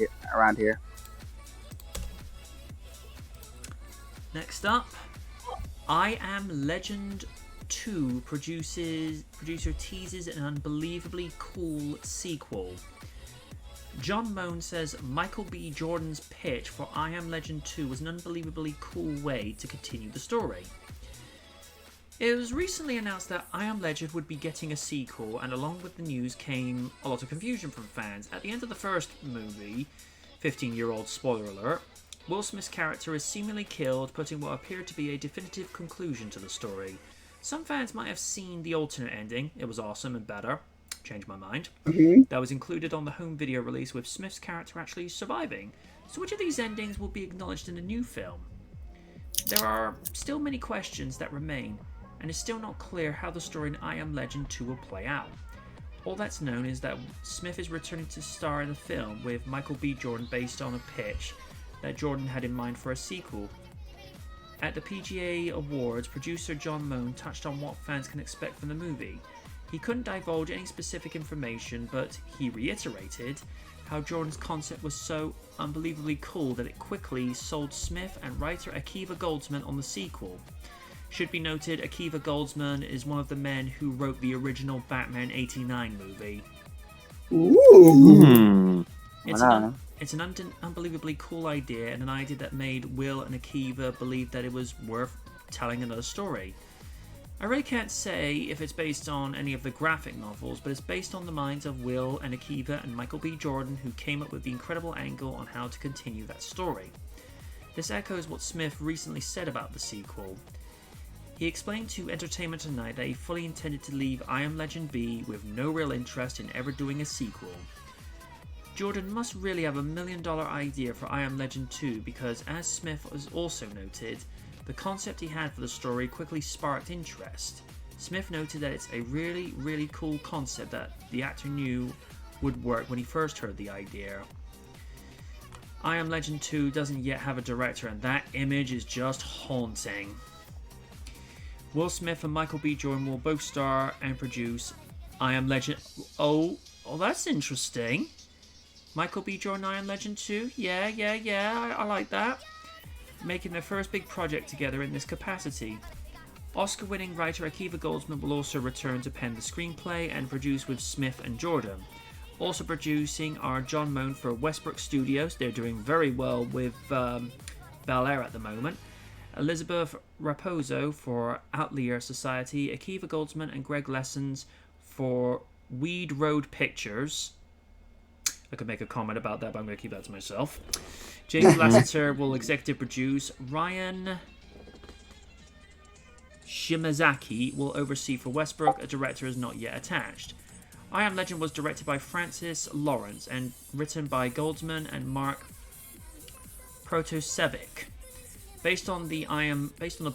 here. Next up, I Am Legend 2 producer teases an unbelievably cool sequel. John Moan says Michael B. Jordan's pitch for I Am Legend 2 was an unbelievably cool way to continue the story. It was recently announced that I Am Legend would be getting a sequel, and along with the news came a lot of confusion from fans. At the end of the first movie, 15-year-old spoiler alert, Will Smith's character is seemingly killed, putting what appeared to be a definitive conclusion to the story. Some fans might have seen the alternate ending, it was awesome and better, changed my mind, that was included on the home video release with Smith's character actually surviving. So which of these endings will be acknowledged in the new film? There are still many questions that remain, and it's still not clear how the story in I Am Legend 2 will play out. All that's known is that Smith is returning to star in the film with Michael B. Jordan based on a pitch that Jordan had in mind for a sequel. At the PGA Awards, producer John Moan touched on what fans can expect from the movie. He couldn't divulge any specific information, but he reiterated how Jordan's concept was so unbelievably cool that it quickly sold Smith and writer Akiva Goldsman on the sequel. Should be noted, Akiva Goldsman is one of the men who wrote the original Batman '89 movie. Ooh. It's an unbelievably cool idea, and an idea that made Will and Akiva believe that it was worth telling another story. I really can't say if it's based on any of the graphic novels, but it's based on the minds of Will and Akiva and Michael B. Jordan, who came up with the incredible angle on how to continue that story. This echoes what Smith recently said about the sequel. He explained to Entertainment Tonight that he fully intended to leave I Am Legend be with no real interest in ever doing a sequel. Jordan must really have $1 million idea for I Am Legend 2 because, as Smith has also noted, the concept he had for the story quickly sparked interest. Smith noted that it's a really, really cool concept that the actor knew would work when he first heard the idea. I Am Legend 2 doesn't yet have a director, and that image is just haunting. Will Smith and Michael B. Jordan will both star and produce I Am Legend... Oh, that's interesting. Michael B. Jordan, I Am Legend 2? Yeah, I like that. Making their first big project together in this capacity. Oscar-winning writer Akiva Goldsman will also return to pen the screenplay and produce with Smith and Jordan. Also producing are John Moan for Westbrook Studios. They're doing very well with Bel Air at the moment. Elizabeth Raposo for Outlier Society. Akiva Goldsman and Greg Lessons for Weed Road Pictures. I could make a comment about that, but I'm going to keep that to myself. James Lasseter will executive produce. Ryan Shimazaki will oversee for Westbrook. A director is not yet attached. I Am Legend was directed by Francis Lawrence and written by Goldsman and Mark Protasevic. Based on the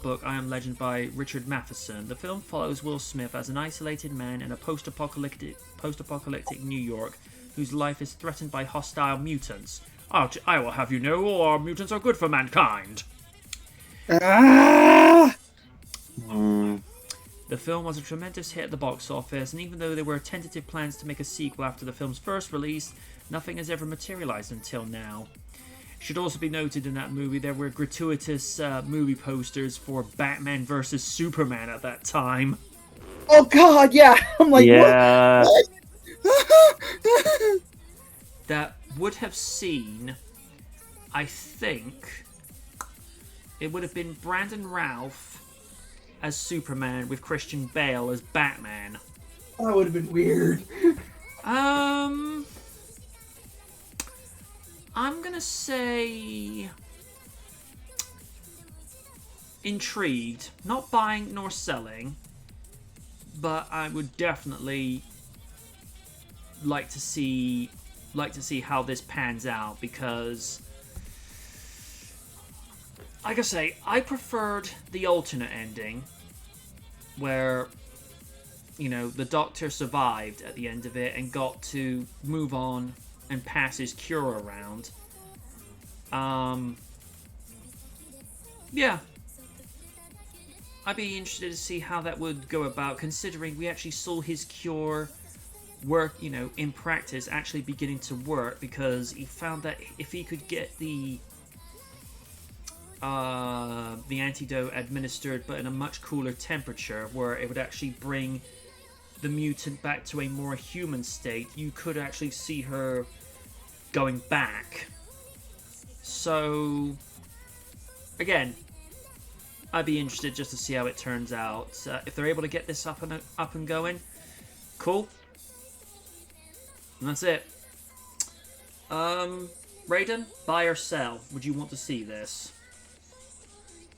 book I Am Legend by Richard Matheson, the film follows Will Smith as an isolated man in a post-apocalyptic New York whose life is threatened by hostile mutants. I will have you know all our mutants are good for mankind. Ah! The film was a tremendous hit at the box office, and even though there were tentative plans to make a sequel after the film's first release, nothing has ever materialized until now. It should also be noted in that movie there were gratuitous movie posters for Batman vs. Superman at that time. Oh god, yeah. I'm like, yeah. what? That would have seen, I think, it would have been Brandon Routh as Superman with Christian Bale as Batman. That would have been weird. I'm gonna say intrigued, not buying nor selling, but I would definitely like to see how this pans out, because like I say, I preferred the alternate ending where, you know, the Doctor survived at the end of it and got to move on and pass his cure around. Yeah. I'd be interested to see how that would go about, considering we actually saw his cure work, you know, in practice, actually beginning to work, because he found that if he could get the the antidote administered, but in a much cooler temperature, where it would actually bring the mutant back to a more human state, you could actually see her going back. So, again, I'd be interested just to see how it turns out. If they're able to get this up and going, cool. And that's it. Raiden, buy or sell? Would you want to see this?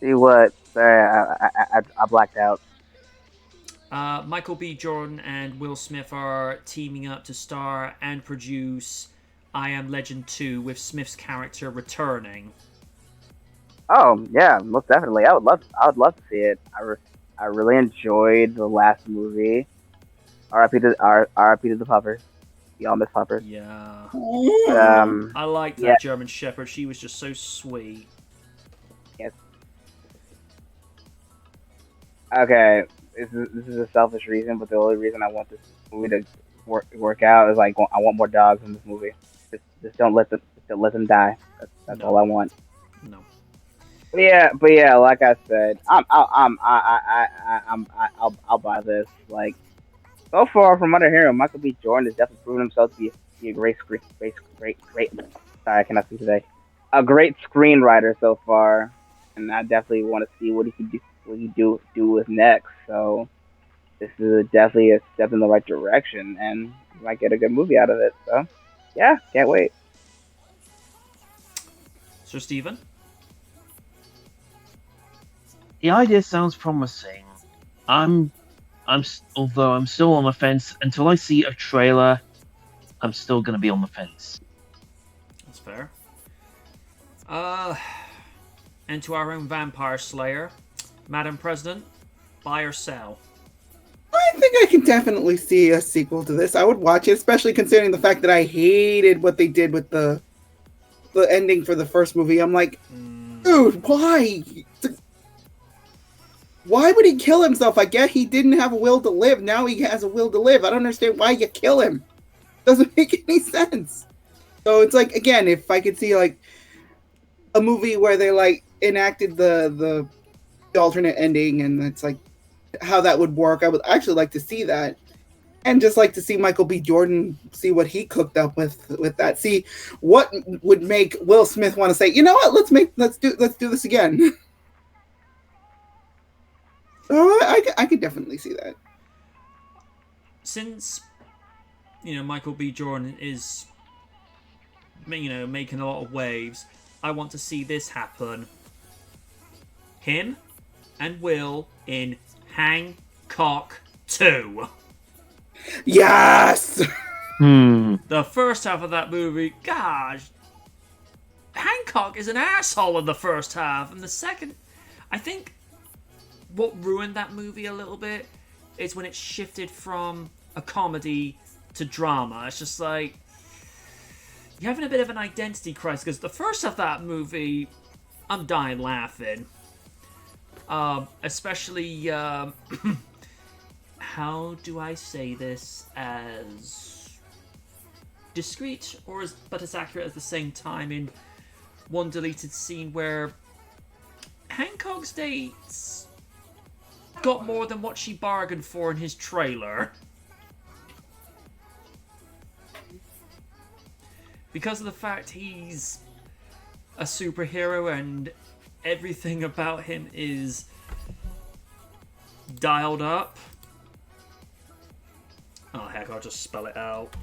See what? Sorry, I blacked out. Michael B. Jordan and Will Smith are teaming up to star and produce I Am Legend 2 with Smith's character returning. Oh yeah, most definitely. I would love to see it. I really enjoyed the last movie. R.I.P. to the puppers. Y'all miss puppers. Yeah. Um, I liked that yeah. German Shepherd. She was just so sweet. Yes. Okay, this is a selfish reason, but the only reason I want this movie to work out is like I want more dogs in this movie. Just don't let them die. That's all I want. No. But yeah, like I said, I'll buy this. Like, so far from what I hear, Michael B. Jordan has definitely proven himself to be a great. Sorry, I cannot speak today. A great screenwriter so far, and I definitely want to see what he can do with next. So this is definitely a step in the right direction, and we might get a good movie out of it. So yeah, can't wait. Sir Stephen? The idea sounds promising. Although I'm still on the fence until I see a trailer. I'm still gonna be on the fence. That's fair. And to our own Vampire Slayer, Madam President, buy or sell? I think I can definitely see a sequel to this. I would watch it, especially considering the fact that I hated what they did with the ending for the first movie. I'm like, dude, why? Why would he kill himself? I get he didn't have a will to live. Now he has a will to live. I don't understand why you kill him. Doesn't make any sense. So it's like, again, if I could see like a movie where they like enacted the alternate ending, and it's like how that would work, I would actually like to see that. And just like to see Michael B. Jordan, see what he cooked up with that. See what would make Will Smith want to say, you know what, let's do this again. So I could definitely see that. Since, Michael B. Jordan is, making a lot of waves, I want to see this happen. Him and Will in Hancock 2. Yes! The first half of that movie, gosh, Hancock is an asshole in the first half, and the second, I think what ruined that movie a little bit is when it shifted from a comedy to drama. It's just like, you're having a bit of an identity crisis, because the first half of that movie, I'm dying laughing. Especially, how do I say this as discreet but as accurate at the same time, in one deleted scene where Hancock's dates got more than what she bargained for in his trailer. Because of the fact he's a superhero and everything about him is dialed up. Oh heck, I'll just spell it out.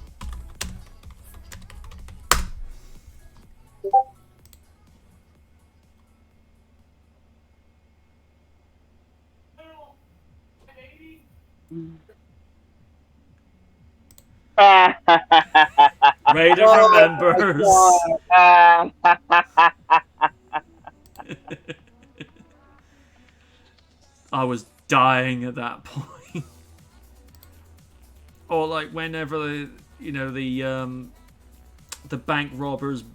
Raiden remembers. I was dying at that point. Or like whenever the bank robbers,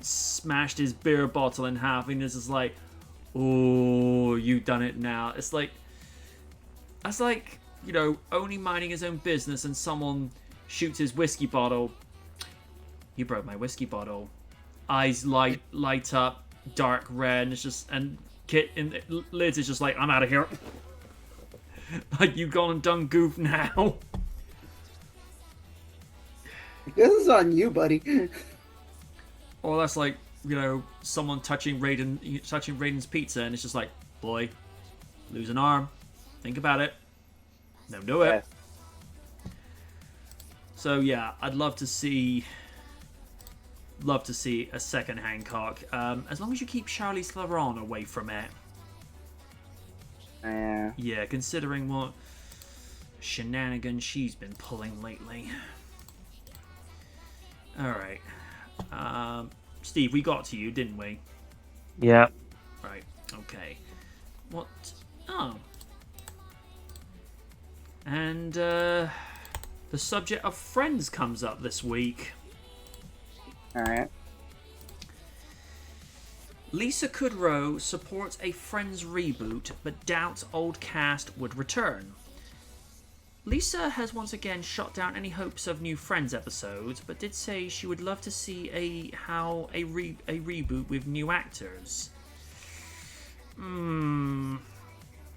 smashed his beer bottle in half, and it's just like, oh, you done it now. It's like, that's like, only minding his own business and someone shoots his whiskey bottle. You broke my whiskey bottle. Eyes light up. dark red, and it's just Liz is just like, I'm out of here. Like, you've gone and done goof now. This is on you, buddy. Or that's like, someone touching Raiden's pizza, and it's just like, boy, lose an arm. Think about it. Don't do it. So yeah, I'd love to see a second Hancock. As long as you keep Charlize Theron away from it. Yeah, considering what shenanigans she's been pulling lately. Alright. Steve, we got to you, didn't we? Yeah. Right, okay. What? Oh. And, the subject of Friends comes up this week. Alright. Lisa Kudrow supports a Friends reboot, but doubts old cast would return. Lisa has once again shot down any hopes of new Friends episodes, but did say she would love to see a reboot with new actors. I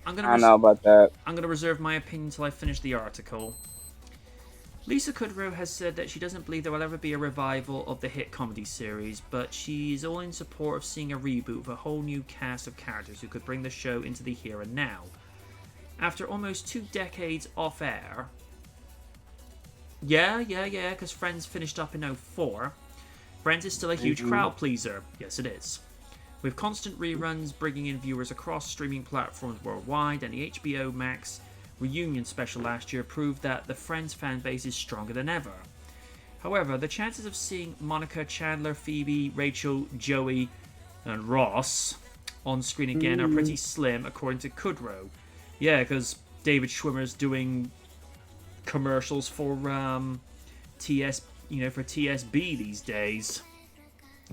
don't know about that. I'm going to reserve my opinion until I finish the article. Lisa Kudrow has said that she doesn't believe there will ever be a revival of the hit comedy series, but she's all in support of seeing a reboot with a whole new cast of characters who could bring the show into the here and now. After almost 2 decades off air... Yeah, because Friends finished up in 2004. Friends is still a huge crowd pleaser. Yes, it is. With constant reruns bringing in viewers across streaming platforms worldwide, and the HBO Max reunion special last year proved that the Friends fan base is stronger than ever. However, the chances of seeing Monica, Chandler, Phoebe, Rachel, Joey, and Ross on screen again are pretty slim, according to Kudrow. Yeah, because David Schwimmer's doing commercials for for TSB these days.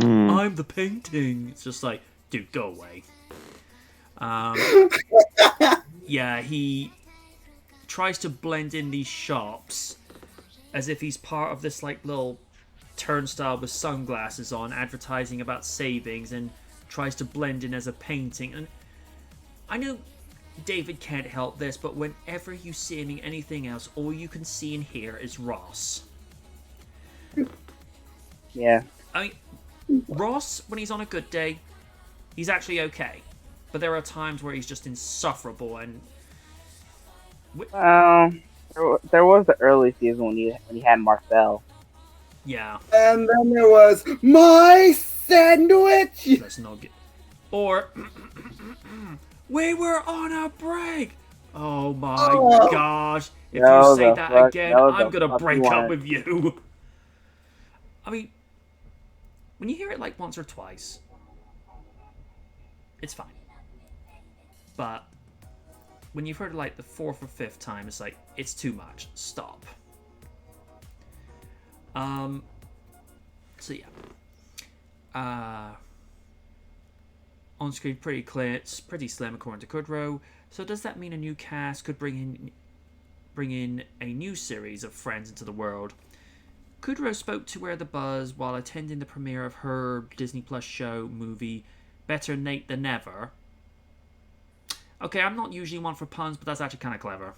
I'm the painting. It's just like, dude, go away. Yeah, he tries to blend in these shops as if he's part of this like little turnstile with sunglasses on, advertising about savings, and tries to blend in as a painting. And I know David can't help this, but whenever you see him in anything else, all you can see and hear is Ross. Yeah. I mean, Ross, when he's on a good day, he's actually okay. But there are times where he's just insufferable, and there was the early season when he had Marcel. yeah. And then there was my sandwich. Let's not get... Or, we were on a break. Oh my gosh. If you say that again, I'm going to break up with you. I mean, when you hear it like once or twice, it's fine. But when you've heard it like the 4th or 5th time, it's like, it's too much. Stop. So yeah. On screen, pretty clear. It's pretty slim, according to Kudrow. So does that mean a new cast could bring in a new series of Friends into the world? Kudrow spoke to Where the Buzz while attending the premiere of her Disney Plus show movie Better Nate Than Never. Okay, I'm not usually one for puns, but that's actually kind of clever.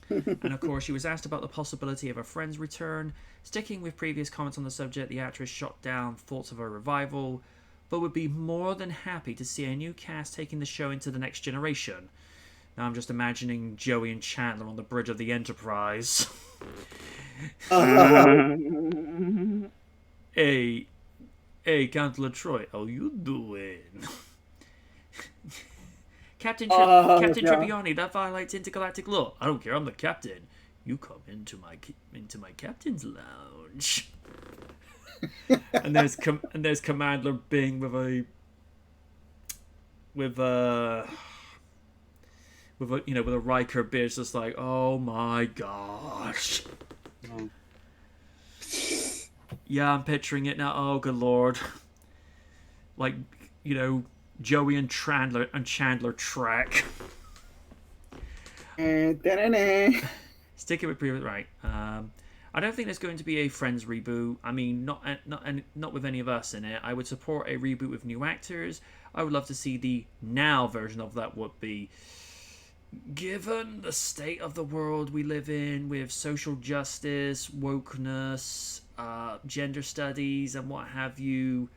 And of course, she was asked about the possibility of a Friends return. Sticking with previous comments on the subject, the actress shot down thoughts of a revival, but would be more than happy to see a new cast taking the show into the next generation. Now I'm just imagining Joey and Chandler on the bridge of the Enterprise. Hey, Councilor Troy, how you doing? Captain Tribbiani, that violates intergalactic law. I don't care, I'm the captain. You come into my captain's lounge. and there's Commander Bing with a Riker beard, just like, oh my gosh. Oh. Yeah, I'm picturing it now. Oh good lord. Like, Joey and Chandler track. Da-da-da. Stick it with previous, right? I don't think there's going to be a Friends reboot. I mean, not with any of us in it. I would support a reboot with new actors. I would love to see the now version of that would be, given the state of the world we live in with social justice, wokeness, gender studies, and what have you,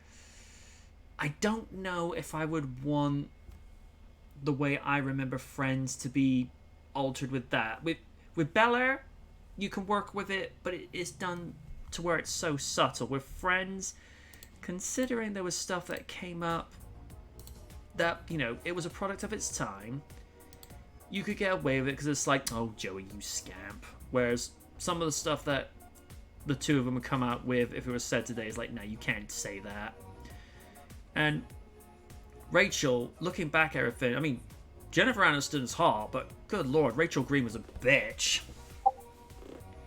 I don't know if I would want the way I remember Friends to be altered with that. With Bel Air, you can work with it, but it's done to where it's so subtle. With Friends, considering there was stuff that came up that, you know, it was a product of its time, you could get away with it because it's like, oh, Joey, you scamp. Whereas some of the stuff that the two of them would come out with, if it was said today, is like, no, you can't say that. And Rachel, looking back at everything, I mean, Jennifer Aniston's hot, but good lord, Rachel Green was a bitch.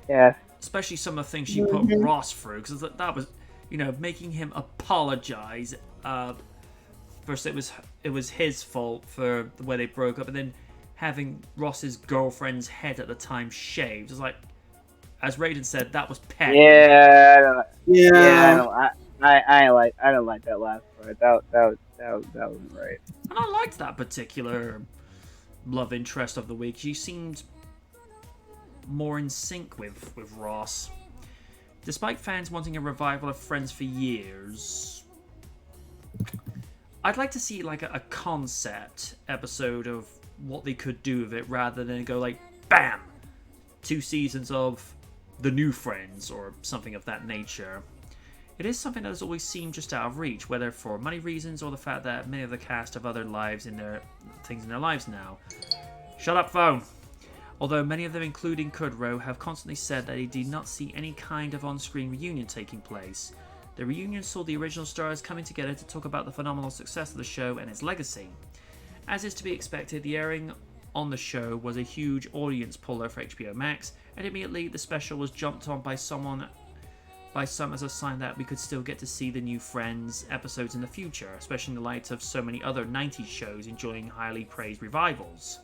Yeah. Especially some of the things she put Ross through, because that was, you know, making him apologize. First, it was his fault for the way they broke up, and then having Ross's girlfriend's head at the time shaved. It was like, as Raiden said, that was petty. Yeah. I don't like that last part. That wasn't right. And I liked that particular love interest of the week. She seemed more in sync with Ross. Despite fans wanting a revival of Friends for years, I'd like to see like a concept episode of what they could do with it, rather than go like, bam, 2 seasons of the new Friends or something of that nature. It is something that has always seemed just out of reach, whether for money reasons or the fact that many of the cast have other lives in their lives now. Shut up, phone. Although many of them, including Kudrow, have constantly said that they did not see any kind of on-screen reunion taking place. The reunion saw the original stars coming together to talk about the phenomenal success of the show and its legacy. As is to be expected, the airing on the show was a huge audience puller for HBO Max, and immediately the special was jumped on by some as a sign that we could still get to see the new Friends episodes in the future, especially in the light of so many other 90s shows enjoying highly praised revivals.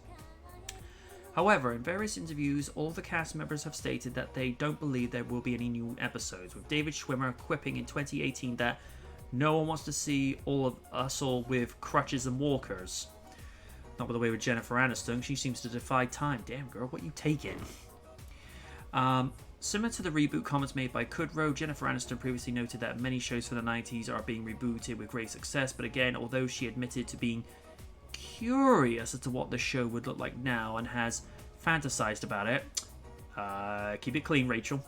However, in various interviews, all of the cast members have stated that they don't believe there will be any new episodes, with David Schwimmer quipping in 2018 that no one wants to see all of us all with crutches and walkers. Not with the way with Jennifer Aniston, she seems to defy time. Damn girl, what you taking? Similar to the reboot comments made by Kudrow, Jennifer Aniston previously noted that many shows from the 90s are being rebooted with great success, but again, although she admitted to being curious as to what the show would look like now and has fantasized about it, keep it clean, Rachel,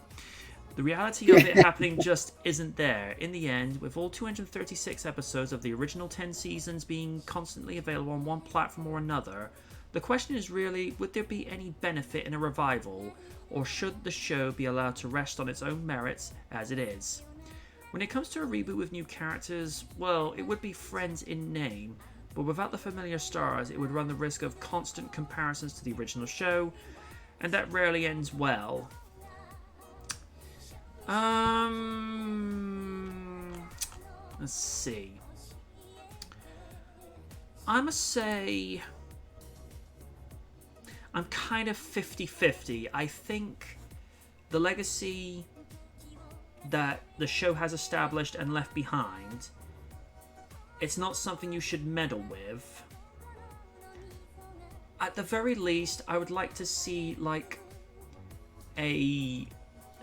the reality of it happening just isn't there. In the end, with all 236 episodes of the original 10 seasons being constantly available on one platform or another, the question is really, would there be any benefit in a revival, or should the show be allowed to rest on its own merits as it is? When it comes to a reboot with new characters, well, it would be Friends in name, but without the familiar stars, it would run the risk of constant comparisons to the original show, and that rarely ends well. Let's see. I must say, I'm kind of 50-50. I think the legacy that the show has established and left behind, it's not something you should meddle with. At the very least, I would like to see like a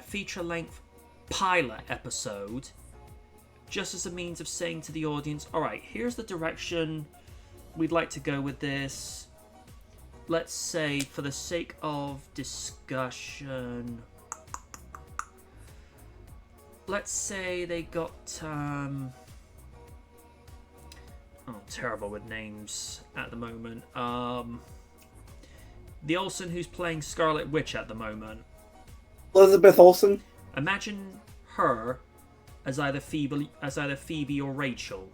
feature-length pilot episode, just as a means of saying to the audience, alright, here's the direction we'd like to go with this. Let's say, for the sake of discussion, let's say they got terrible with names at the moment. The Olsen who's playing Scarlet Witch at the moment. Elizabeth Olsen. Imagine her as either Phoebe or Rachel.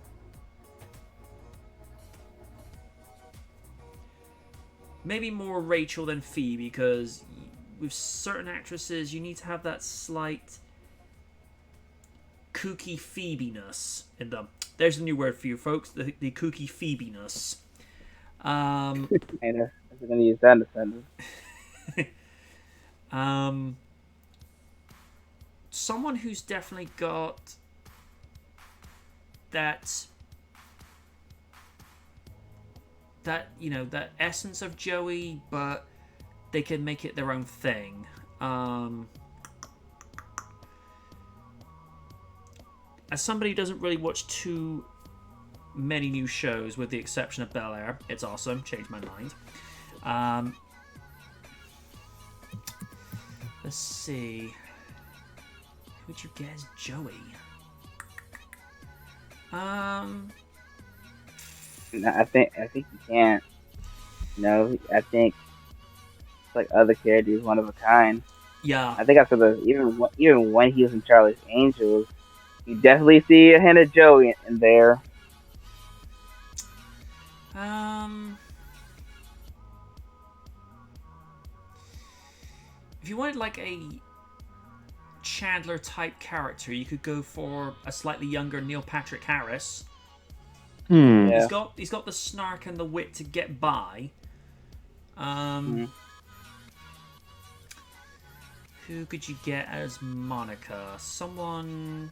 Maybe more Rachel than Phoebe, because with certain actresses you need to have that slight kooky Phoebe-ness in them. There's a new word for you folks, the kooky Phoebe-ness. I know. I'm going to use that in a sentence. someone who's definitely got that essence of Joey, but they can make it their own thing. As somebody who doesn't really watch too many new shows, with the exception of Bel Air, it's awesome. Changed my mind. Let's see. Who'd you get as Joey? No, I think you can't. No, I think like other characters, one of a kind. Yeah. I think I said that even when he was in Charlie's Angels, you definitely see a hint of Joey in there. If you wanted like a Chandler type character, you could go for a slightly younger Neil Patrick Harris. Yeah. He's got the snark and the wit to get by. Who could you get as Monica? Someone.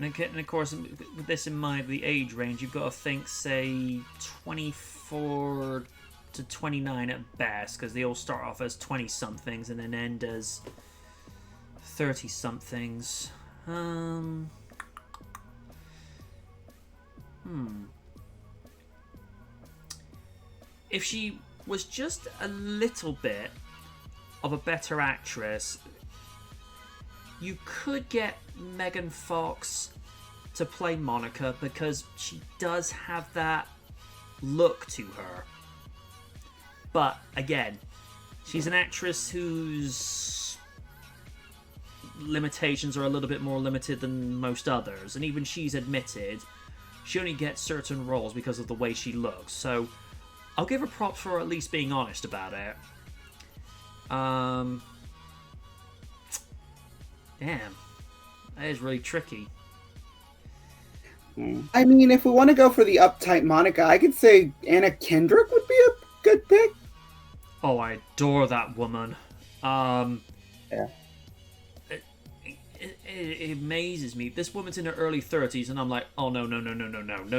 And of course, with this in mind, the age range, you've got to think, say, 24 to 29 at best, because they all start off as 20-somethings and then end as 30-somethings. If she was just a little bit of a better actress, you could get Megan Fox to play Monica, because she does have that look to her. But again, she's an actress whose limitations are a little bit more limited than most others, and even she's admitted she only gets certain roles because of the way she looks. So I'll give her props for at least being honest about it. Damn, that is really tricky. I mean, if we want to go for the uptight Monica, I could say Anna Kendrick would be a good pick. Oh, I adore that woman. Yeah. It amazes me. This woman's in her early 30s, and I'm like, oh, no,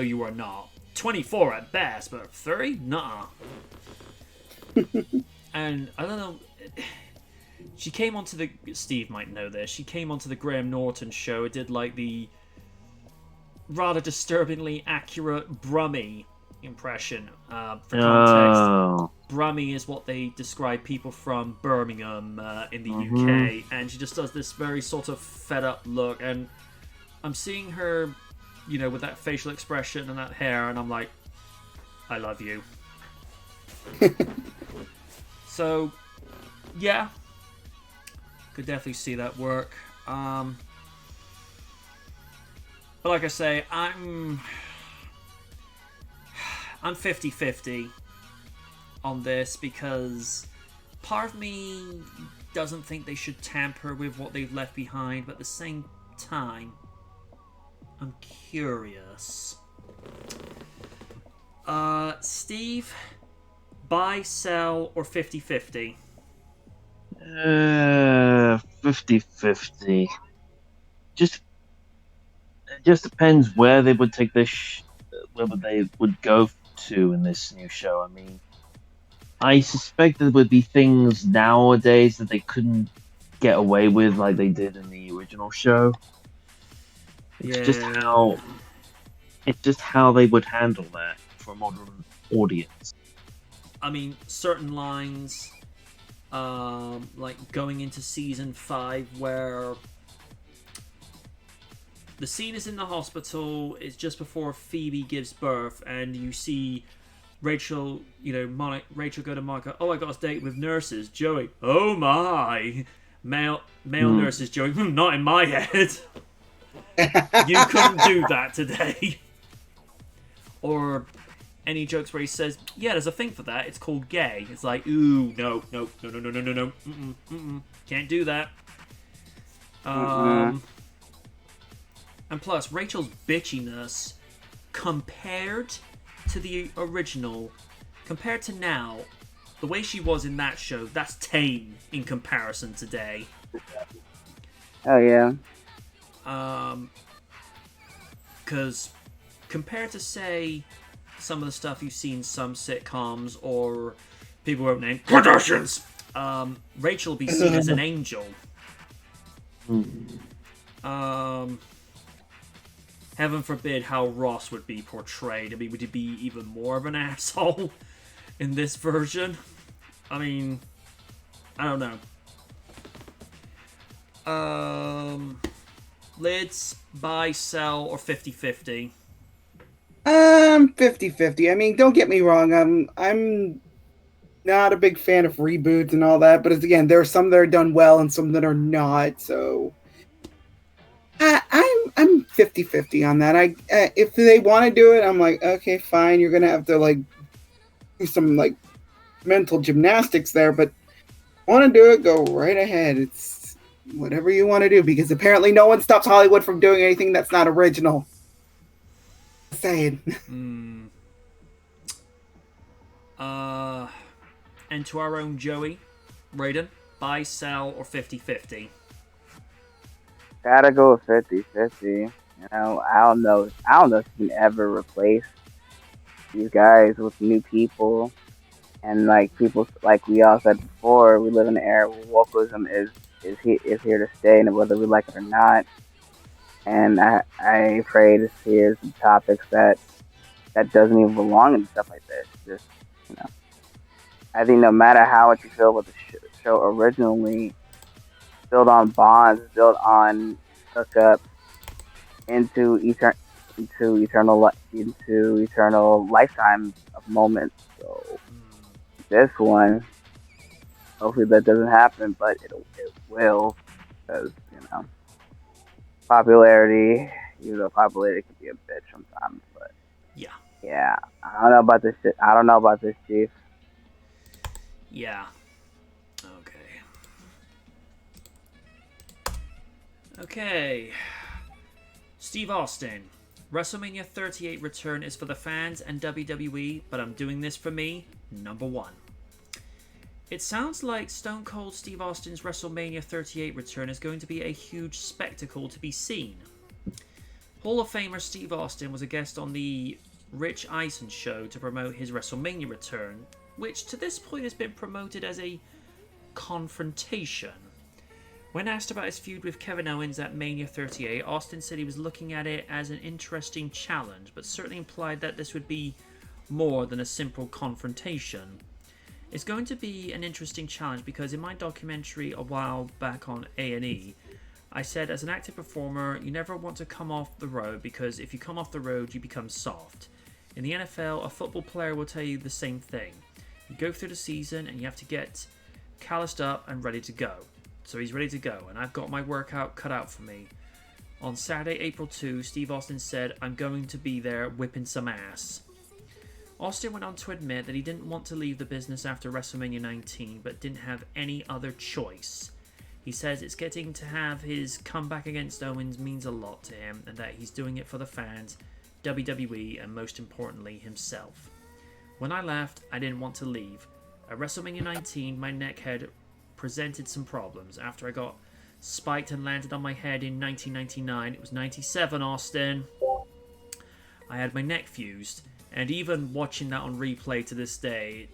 you are not. 24 at best, but 30? Nuh-uh. And I don't know. She came onto the... Steve might know this. She came onto the Graham Norton show. It did like the rather disturbingly accurate Brummy impression. For context, Brummy is what they describe people from Birmingham in the UK, and she just does this very sort of fed up look, and I'm seeing her, with that facial expression and that hair, and I'm like, I love you. So, yeah, could definitely see that work. But like I say, I'm 50-50 on this, because part of me doesn't think they should tamper with what they've left behind, but at the same time, I'm curious. Steve, buy, sell, or 50-50? 50-50. It just depends where they would take this, whether they would go to in this new show. I mean, I suspect there would be things nowadays that they couldn't get away with like they did in the original show. It's just how they would handle that for a modern audience. I mean, certain lines, like going into season 5, where the scene is in the hospital, it's just before Phoebe gives birth, and you see Rachel, Rachel go to Monica, oh, I got a date with nurses. Joey, oh my. Male nurses, Joey, not in my head. You couldn't do that today. Or any jokes where he says, yeah, there's a thing for that, it's called gay. It's like, ooh, no. Can't do that. And plus, Rachel's bitchiness compared to the original, compared to now, the way she was in that show, that's tame in comparison today. Oh yeah. Because compared to, say, some of the stuff you see in some sitcoms or people who won't name Kardashians, Rachel will be seen as an angel. Heaven forbid how Ross would be portrayed. I mean, would he be even more of an asshole in this version? I mean, I don't know. Lids, buy, sell, or 50-50? 50-50. I mean, don't get me wrong. I'm not a big fan of reboots and all that, but again, there are some that are done well and some that are not. So I'm 50-50 on that. If they want to do it, I'm like, okay, fine. You're gonna have to like do some like mental gymnastics there, but want to do it, go right ahead. It's whatever you want to do, because apparently no one stops Hollywood from doing anything that's not original. Saying. And to our own Joey, Raiden, buy, sell, or 50-50? Gotta go with 50-50. You know, I don't know if you can ever replace these guys with new people. And like people, like we all said before, we live in an era where wokeism is here to stay, and whether we like it or not. And I pray to see some topics that doesn't even belong in stuff like this. Just, you know, I think no matter how much you feel with the show originally, built on bonds, built on hookups, into eternal lifetime of moments. So this one, hopefully that doesn't happen, but it will, because you know, popularity, even though popularity can be a bitch sometimes, but yeah, I don't know about this shit. I don't know about this, Chief. Yeah. Okay. Steve Austin. WrestleMania 38 return is for the fans and WWE, but I'm doing this for me, number one. It sounds like Stone Cold Steve Austin's WrestleMania 38 return is going to be a huge spectacle to be seen. Hall of Famer Steve Austin was a guest on the Rich Eisen show to promote his WrestleMania return, which to this point has been promoted as a confrontation. When asked about his feud with Kevin Owens at Mania 38, Austin said he was looking at it as an interesting challenge, but certainly implied that this would be more than a simple confrontation. It's going to be an interesting challenge because in my documentary a while back on A&E, I said as an active performer, you never want to come off the road, because if you come off the road, you become soft. In the NFL, a football player will tell you the same thing. You go through the season and you have to get calloused up and ready to go. So he's ready to go, and I've got my workout cut out for me. On Saturday, April 2, Steve Austin said, I'm going to be there whipping some ass. Austin went on to admit that he didn't want to leave the business after WrestleMania 19, but didn't have any other choice. He says it's getting to have his comeback against Owens means a lot to him, and that he's doing it for the fans, WWE, and most importantly, himself. When I left, I didn't want to leave. At WrestleMania 19, my neck had presented some problems. After I got spiked and landed on my head in 1999, it was 97, Austin, I had my neck fused, and even watching that on replay to this day,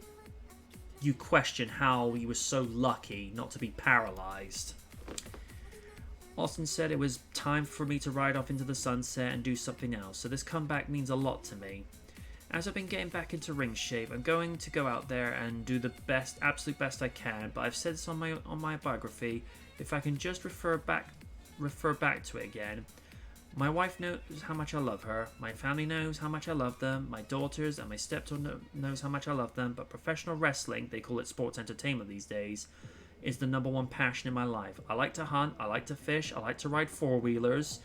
you question how he was so lucky not to be paralyzed. Austin said it was time for me to ride off into the sunset and do something else, so this comeback means a lot to me. As I've been getting back into ring shape, I'm going to go out there and do the absolute best I can, but I've said this on my biography, if I can just refer back to it again. My wife knows how much I love her, my family knows how much I love them, my daughters and my stepdaughter knows how much I love them, but professional wrestling, they call it sports entertainment these days, is the number one passion in my life. I like to hunt, I like to fish, I like to ride four-wheelers,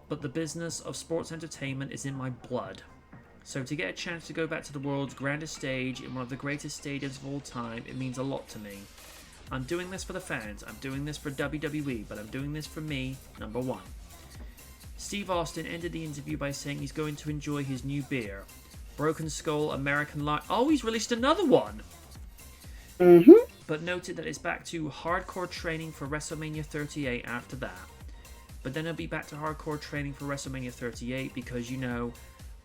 but the business of sports entertainment is in my blood. So to get a chance to go back to the world's grandest stage in one of the greatest stadiums of all time, it means a lot to me. I'm doing this for the fans, I'm doing this for WWE, but I'm doing this for me, number one. Steve Austin ended the interview by saying he's going to enjoy his new beer. Broken Skull American Light. Oh, he's released another one! but noted that it's back to hardcore training for WrestleMania 38 after that. But then it'll be back to hardcore training for WrestleMania 38 because, you know,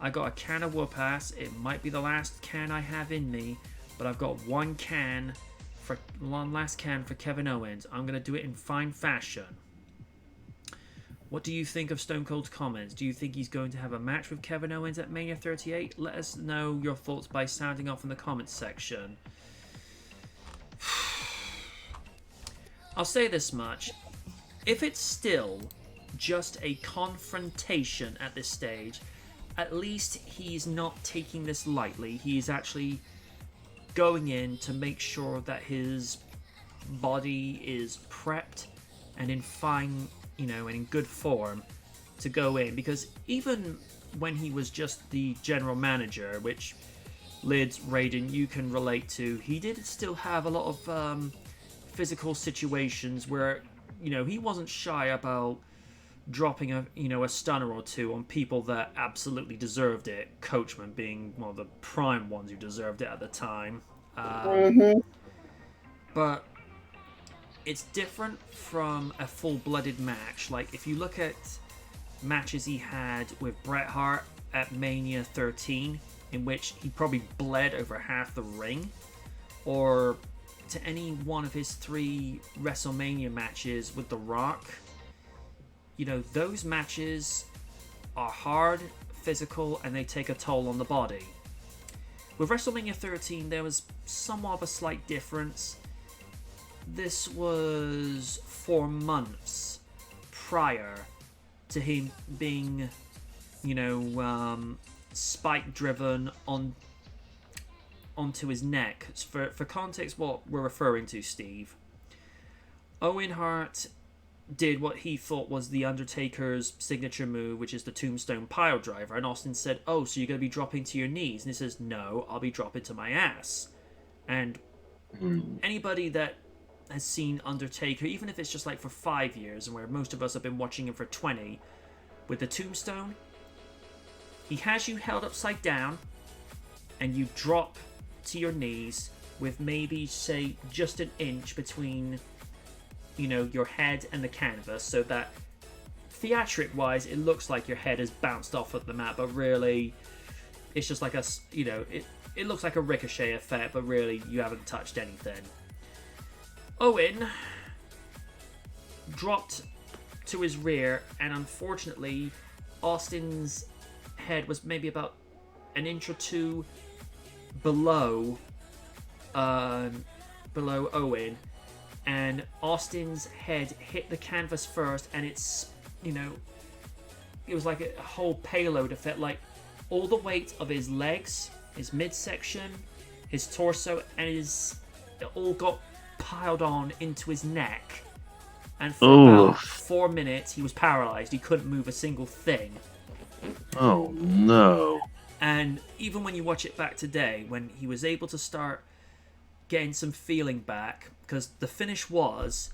I got a can of whoop ass. It might be the last can I have in me, but I've got one last can for Kevin Owens. I'm going to do it in fine fashion. What do you think of Stone Cold's comments? Do you think he's going to have a match with Kevin Owens at Mania 38? Let us know your thoughts by sounding off in the comments section. I'll say this much. If it's still just a confrontation at this stage, at least he's not taking this lightly. He's actually going in to make sure that his body is prepped and in fine, you know, and in good form to go in. Because even when he was just the general manager, which Lids, Raiden, you can relate to, he did still have a lot of physical situations where, you know, he wasn't shy about dropping a stunner or two on people that absolutely deserved it. Coachman being one of the prime ones who deserved it at the time. But it's different from a full-blooded match. Like, if you look at matches he had with Bret Hart at Mania 13, in which he probably bled over half the ring, or to any one of his 3 WrestleMania matches with The Rock, you know, those matches are hard, physical, and they take a toll on the body. With WrestleMania 13, there was somewhat of a slight difference. This was 4 months prior to him being, you know, spike-driven onto his neck. For context, what we're referring to, Steve, Owen Hart did what he thought was the Undertaker's signature move, which is the Tombstone Piledriver, and Austin said, "Oh, so you're going to be dropping to your knees?" And he says, "No, I'll be dropping to my ass." And anybody that has seen Undertaker, even if it's just like for 5 years, and where most of us have been watching him for 20, with the Tombstone, he has you held upside down, and you drop to your knees with maybe, say, just an inch between, you know, your head and the canvas, so that theatric wise it looks like your head has bounced off of the mat, but really it's just like a, you know, it looks like a ricochet effect, but really you haven't touched anything. Owen dropped to his rear, and unfortunately Austin's head was maybe about an inch or two below Owen, and Austin's head hit the canvas first, and it's, you know, it was like a whole payload effect. Like, all the weight of his legs, his midsection, his torso, and it all got piled on into his neck. And for about 4 minutes, he was paralyzed. He couldn't move a single thing. Oh, no. And even when you watch it back today, when he was able to start getting some feeling back, because the finish was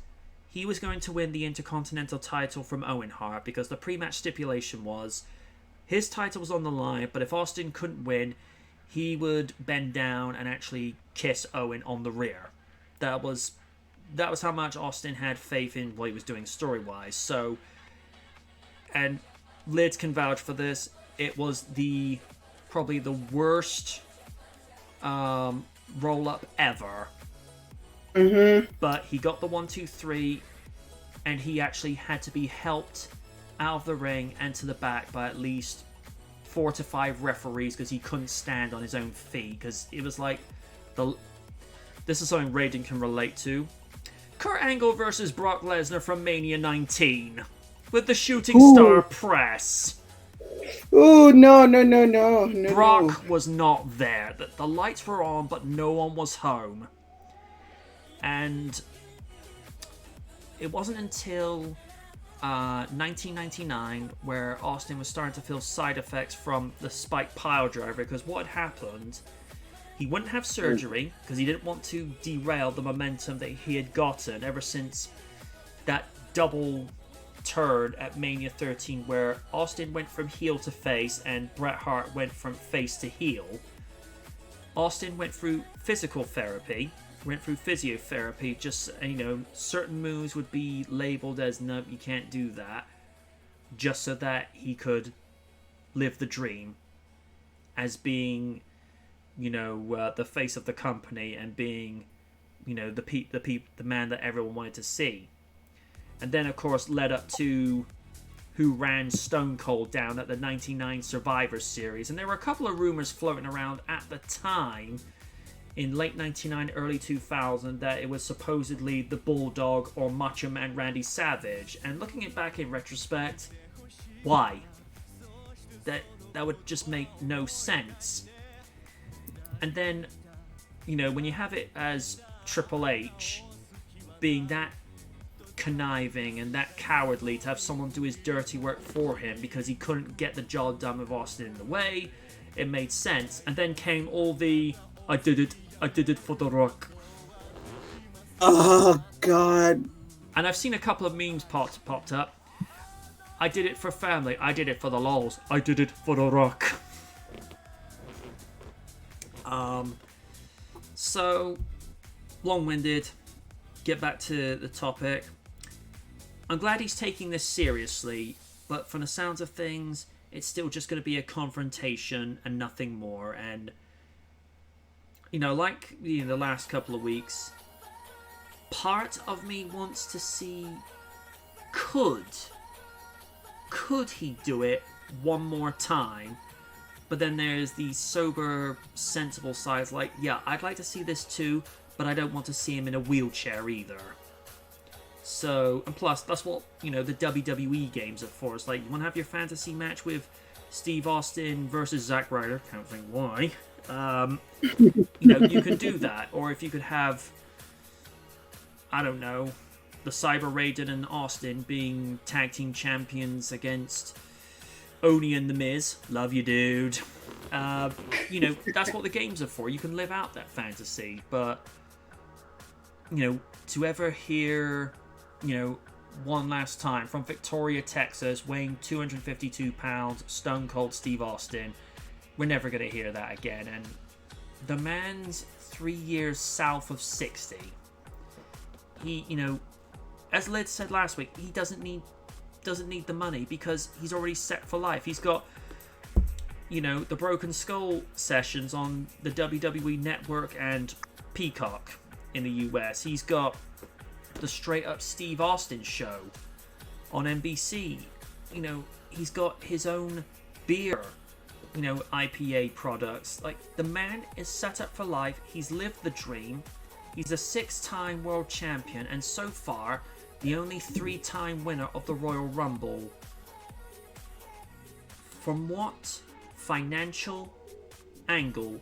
he was going to win the Intercontinental title from Owen Hart, because the pre-match stipulation was his title was on the line, but if Austin couldn't win, he would bend down and actually kiss Owen on the rear. That was how much Austin had faith in what he was doing story-wise. So, and Lids can vouch for this, it was probably the worst roll-up ever. But he got the 1, 2, 3, and he actually had to be helped out of the ring and to the back by at least 4 to 5 referees, because he couldn't stand on his own feet, because it was like this is something Raiden can relate to. Kurt Angle versus Brock Lesnar from Mania 19 with the Shooting Star Press. Ooh, no. Brock was not there. The lights were on, but no one was home. And it wasn't until 1999 where Austin was starting to feel side effects from the spike pile driver, because what had happened, he wouldn't have surgery because he didn't want to derail the momentum that he had gotten ever since that double turn at Mania 13 where Austin went from heel to face and Bret Hart went from face to heel. Austin went through physical therapy, went through physiotherapy. Just, certain moves would be labeled as, no, you can't do that. Just so that he could live the dream as being, the face of the company and being, the man that everyone wanted to see. And then, of course, led up to who ran Stone Cold down at the 99 Survivor Series. And there were a couple of rumors floating around at the time, in late 99, early 2000, that it was supposedly the Bulldog or Macho Man Randy Savage. And looking it back in retrospect, why? That would just make no sense. And then, when you have it as Triple H being that conniving and that cowardly to have someone do his dirty work for him because he couldn't get the job done with Austin in the way, it made sense. And then came all the I did it for The Rock. Oh God. And I've seen a couple of memes popped up. I did it for family, I did it for the lols, I did it for The Rock. So long-winded, get back to the topic. I'm glad he's taking this seriously, but from the sounds of things, it's still just going to be a confrontation and nothing more. And, like the last couple of weeks, part of me wants to see, could he do it one more time? But then there's the sober, sensible sides like, yeah, I'd like to see this too, but I don't want to see him in a wheelchair either. So, and plus, that's what, the WWE games are for. It's like, you want to have your fantasy match with Steve Austin versus Zack Ryder? Can't think why. You can do that. Or if you could have, I don't know, the Cyber Raiden and Austin being tag team champions against Oni and The Miz. Love you, dude. That's what the games are for. You can live out that fantasy. But, to ever hear, one last time from Victoria, Texas, weighing 252 pounds, Stone Cold Steve Austin, we're never going to hear that again. And the man's 3 years south of 60. He, as Liz said last week, he doesn't need the money because he's already set for life. He's got, the Broken Skull sessions on the WWE Network and Peacock in the US. He's got the Straight Up Steve Austin show on NBC. He's got his own beer, IPA products. Like, the man is set up for life. He's lived the dream. He's a 6-time world champion, and so far, the only 3-time winner of the Royal Rumble. From what financial angle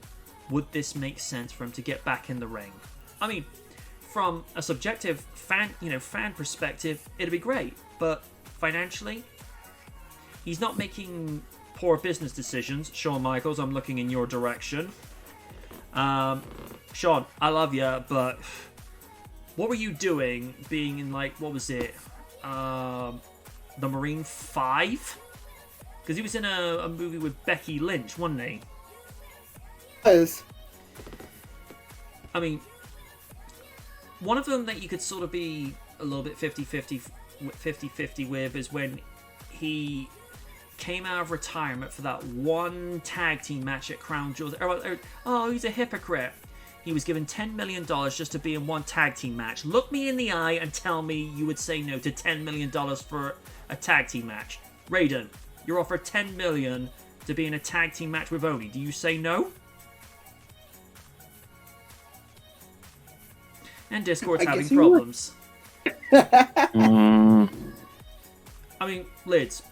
would this make sense for him to get back in the ring? I mean, from a subjective fan perspective, it'd be great, but financially, he's not making poor business decisions. Shawn Michaels, I'm looking in your direction. Shawn, I love you, but what were you doing being in, what was it? The Marine 5? Because he was in a movie with Becky Lynch, wasn't he? Was. I mean, one of them that you could sort of be a little bit 50-50 with is when he came out of retirement for that one tag team match at Crown Jewels. Oh, he's a hypocrite. He was given $10 million just to be in one tag team match. Look me in the eye and tell me you would say no to $10 million for a tag team match. Raiden, you're offered $10 million to be in a tag team match with Oni. Do you say no? And Discord's having problems. I mean, Lids,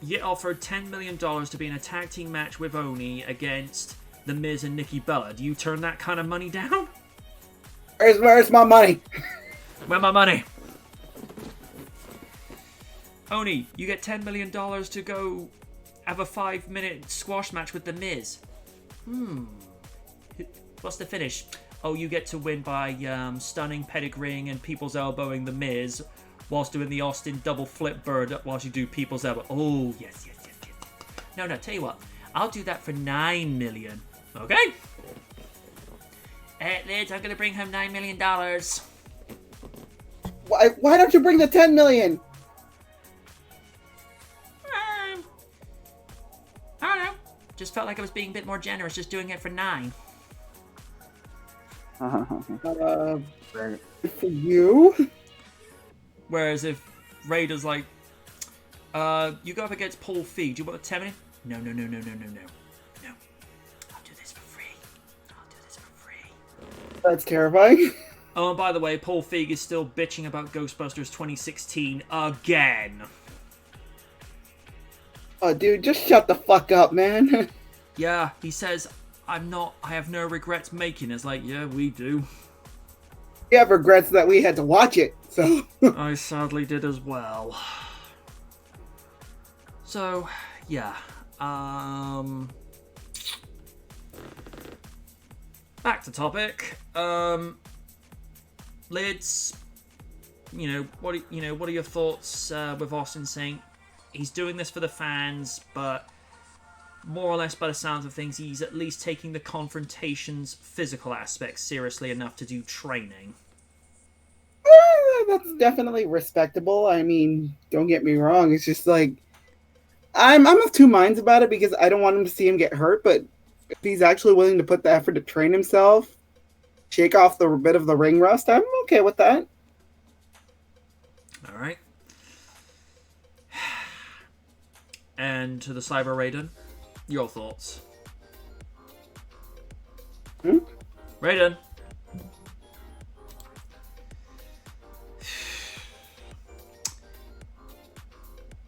you offered $10 million to be in a tag team match with Oni against The Miz and Nikki Bella. Do you turn that kind of money down? Where's my money? Where's my money? Oni, you get $10 million to go have a 5-minute squash match with The Miz. What's the finish? Oh, you get to win by stunning, pedigreeing, and people's elbowing The Miz whilst doing the Austin double flip bird whilst you do people's elbow. Oh, yes. No, tell you what. I'll do that for $9 million. Okay? Liz, I'm gonna bring home $9 million. Why don't you bring the 10 million? I don't know. Just felt like I was being a bit more generous, just doing it for 9. For you? Whereas if Raider's like, you go up against Paul Feig, do you want the 10 million? No. No. I'll do this for free. That's terrifying. Oh, and by the way, Paul Feig is still bitching about Ghostbusters 2016 again. Oh, dude, just shut the fuck up, man. Yeah, he says, I have no regrets making it. It's like, yeah, we do. We have regrets that we had to watch it, so. I sadly did as well. So, yeah. Back to topic. Lids, what are your thoughts with Austin saying he's doing this for the fans, but more or less by the sounds of things, he's at least taking the confrontation's physical aspects seriously enough to do training. That's definitely respectable. I mean, don't get me wrong. It's just like, I'm of two minds about it because I don't want him to see him get hurt, but if he's actually willing to put the effort to train himself, shake off the bit of the ring rust, I'm okay with that. All right. And to the Cyber Raiden, your thoughts? Raiden.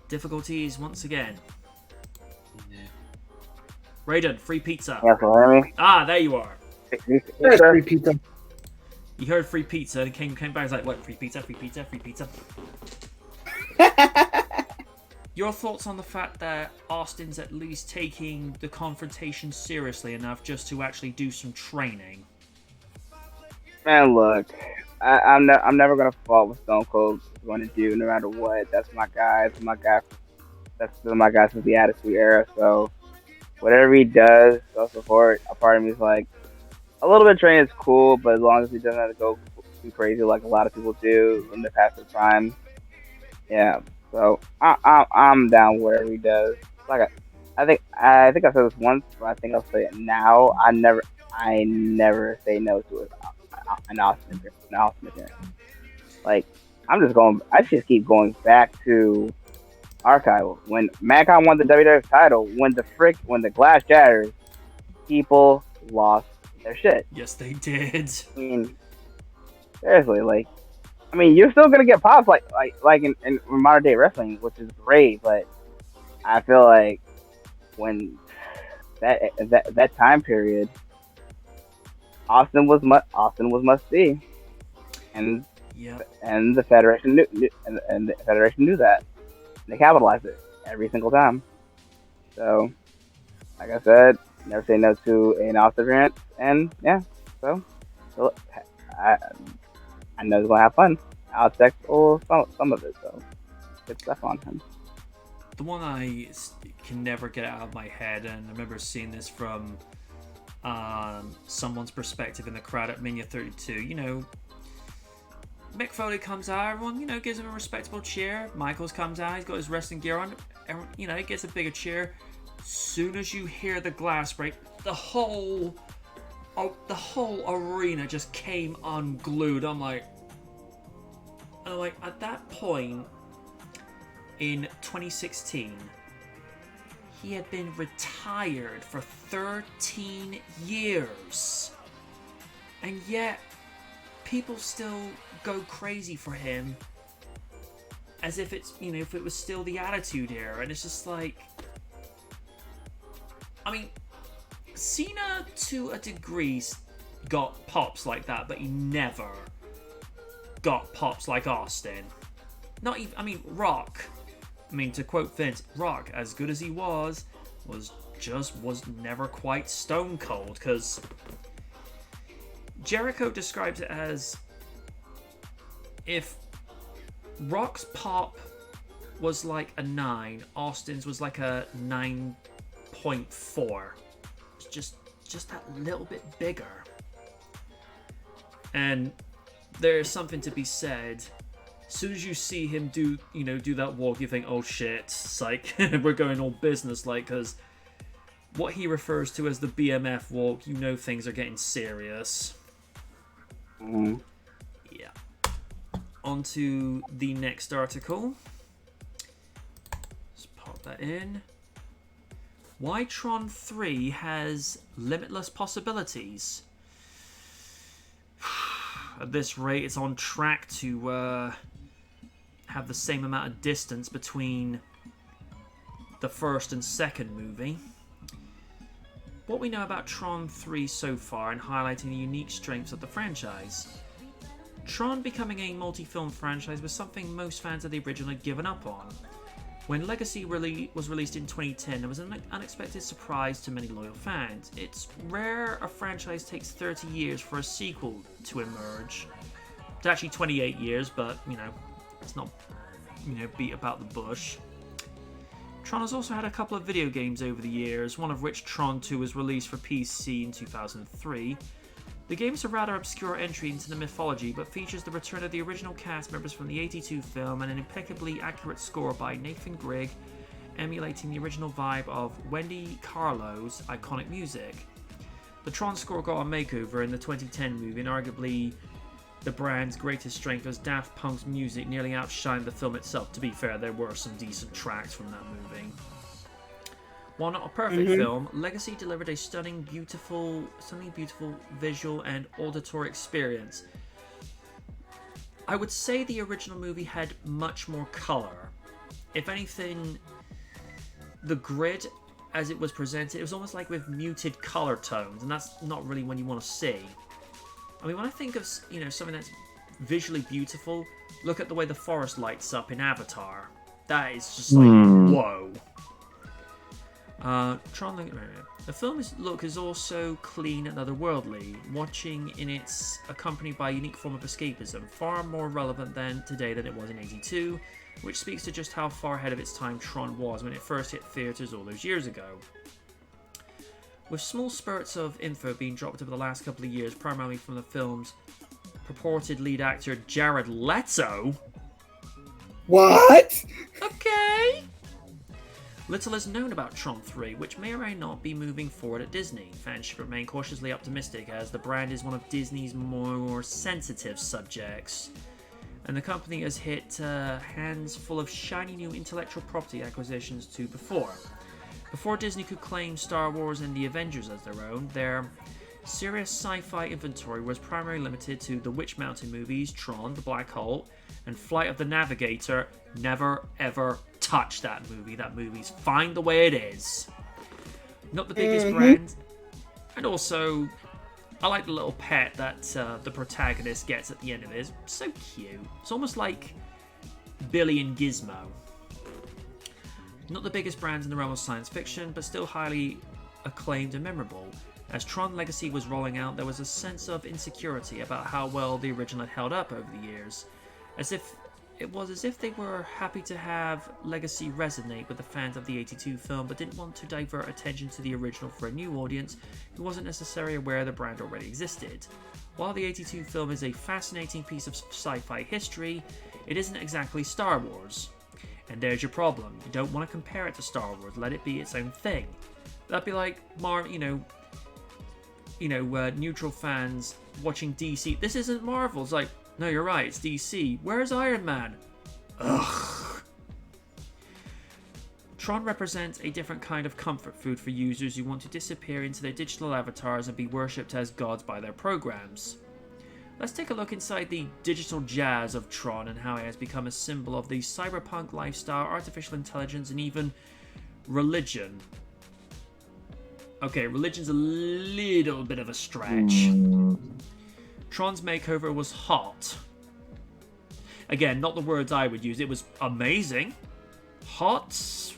Difficulties once again. Yeah. Raiden, free pizza. Yeah, so hear me? Ah, there you are. There's free pizza. You heard free pizza and came back and was like, what, free pizza, free pizza, free pizza? Your thoughts on the fact that Austin's at least taking the confrontation seriously enough just to actually do some training? Man, look, I'm never gonna fault what Stone Cold's going to do, no matter what. That's my guy. That's my guy. That's still my guy since the Attitude Era. So whatever he does, I'll support. A part of me is like, a little bit of training is cool, but as long as he doesn't have to go too crazy like a lot of people do in the past time, yeah. So I'm down whatever he does. Like I think I said this once, but I think I'll say it now. I never say no to an Austin appearance. Like I just keep going back to Archival when Mankind won the WWF title. When the glass shatters, people lost their shit. Yes, they did. I mean, seriously, like. I mean, you're still gonna get pops like in modern day wrestling, which is great. But I feel like when that time period, Austin was must see, and the Federation knew that, and they capitalized it every single time. So, like I said, never say no to an Austin appearance, and yeah, so I know he's gonna have fun. I'll check some of it, so good stuff on him. The one I can never get out of my head, and I remember seeing this from someone's perspective in the crowd at Mania 32. Mick Foley comes out, everyone, gives him a respectable cheer. Michaels comes out, he's got his wrestling gear on, everyone, he gets a bigger cheer. Soon as you hear the glass break, the whole arena just came unglued. I'm like, at that point in 2016, he had been retired for 13 years. And yet, people still go crazy for him as if it's, if it was still the Attitude Era. And it's just like, I mean, Cena to a degree got pops like that, but he never got pops like Austin. Not even, Rock. To quote Vince, Rock, as good as he was never quite Stone Cold, because Jericho describes it as if Rock's pop was like a 9, Austin's was like a 9.4. It's just that little bit bigger. And there's something to be said. As soon as you see him do that walk, you think, oh shit, psych, we're going all business-like, because what he refers to as the BMF walk, things are getting serious. Mm-hmm. Yeah. On to the next article. Let's pop that in. Why Tron 3 has limitless possibilities. At this rate, it's on track to have the same amount of distance between the first and second movie. What we know about Tron 3 so far and highlighting the unique strengths of the franchise. Tron becoming a multi-film franchise was something most fans of the original had given up on. When Legacy was released in 2010, it was an unexpected surprise to many loyal fans. It's rare a franchise takes 30 years for a sequel to emerge. It's actually 28 years, but, it's not, beat about the bush. Tron has also had a couple of video games over the years, one of which, Tron 2, was released for PC in 2003. The game is a rather obscure entry into the mythology, but features the return of the original cast members from the 82 film and an impeccably accurate score by Nathan Grigg, emulating the original vibe of Wendy Carlo's iconic music. The Tron score got a makeover in the 2010 movie, and arguably the brand's greatest strength as Daft Punk's music nearly outshined the film itself. To be fair, there were some decent tracks from that movie. While not a perfect film, Legacy delivered a stunning beautiful visual and auditory experience. I would say the original movie had much more color. If anything, the grid as it was presented, it was almost like with muted color tones, and that's not really what you want to see. I mean, when I think of something that's visually beautiful, look at the way the forest lights up in Avatar. That is just like, whoa. The film's look is also clean and otherworldly. Watching in it's accompanied by a unique form of escapism, far more relevant today than it was in '82, which speaks to just how far ahead of its time Tron was when it first hit theaters all those years ago. With small spurts of info being dropped over the last couple of years, primarily from the film's purported lead actor Jared Leto. What? Okay. Little is known about Tron 3, which may or may not be moving forward at Disney. Fans should remain cautiously optimistic, as the brand is one of Disney's more sensitive subjects, and the company has hit hands full of shiny new intellectual property acquisitions too before. Before Disney could claim Star Wars and the Avengers as their own, their serious sci-fi inventory was primarily limited to the Witch Mountain movies, Tron, The Black Hole, and Flight of the Navigator. Never ever touch that movie. That movie's fine the way it is. Not the biggest brand. And also, I like the little pet that the protagonist gets at the end of it. It's so cute. It's almost like Billy and Gizmo. Not the biggest brands in the realm of science fiction, but still highly acclaimed and memorable. As Tron Legacy was rolling out, there was a sense of insecurity about how well the original had held up over the years. It was as if they were happy to have Legacy resonate with the fans of the '82 film, but didn't want to divert attention to the original for a new audience who wasn't necessarily aware the brand already existed. While the '82 film is a fascinating piece of sci-fi history, it isn't exactly Star Wars. And there's your problem. You don't want to compare it to Star Wars. Let it be its own thing. That'd be like neutral fans watching DC. This isn't Marvel. It's like, no, you're right, it's DC. Where's Iron Man? Ugh. Tron represents a different kind of comfort food for users who want to disappear into their digital avatars and be worshipped as gods by their programs. Let's take a look inside the digital jazz of Tron and how it has become a symbol of the cyberpunk lifestyle, artificial intelligence, and even religion. Okay, religion's a little bit of a stretch. Tron's makeover was hot. Again, not the words I would use. It was amazing. Hot,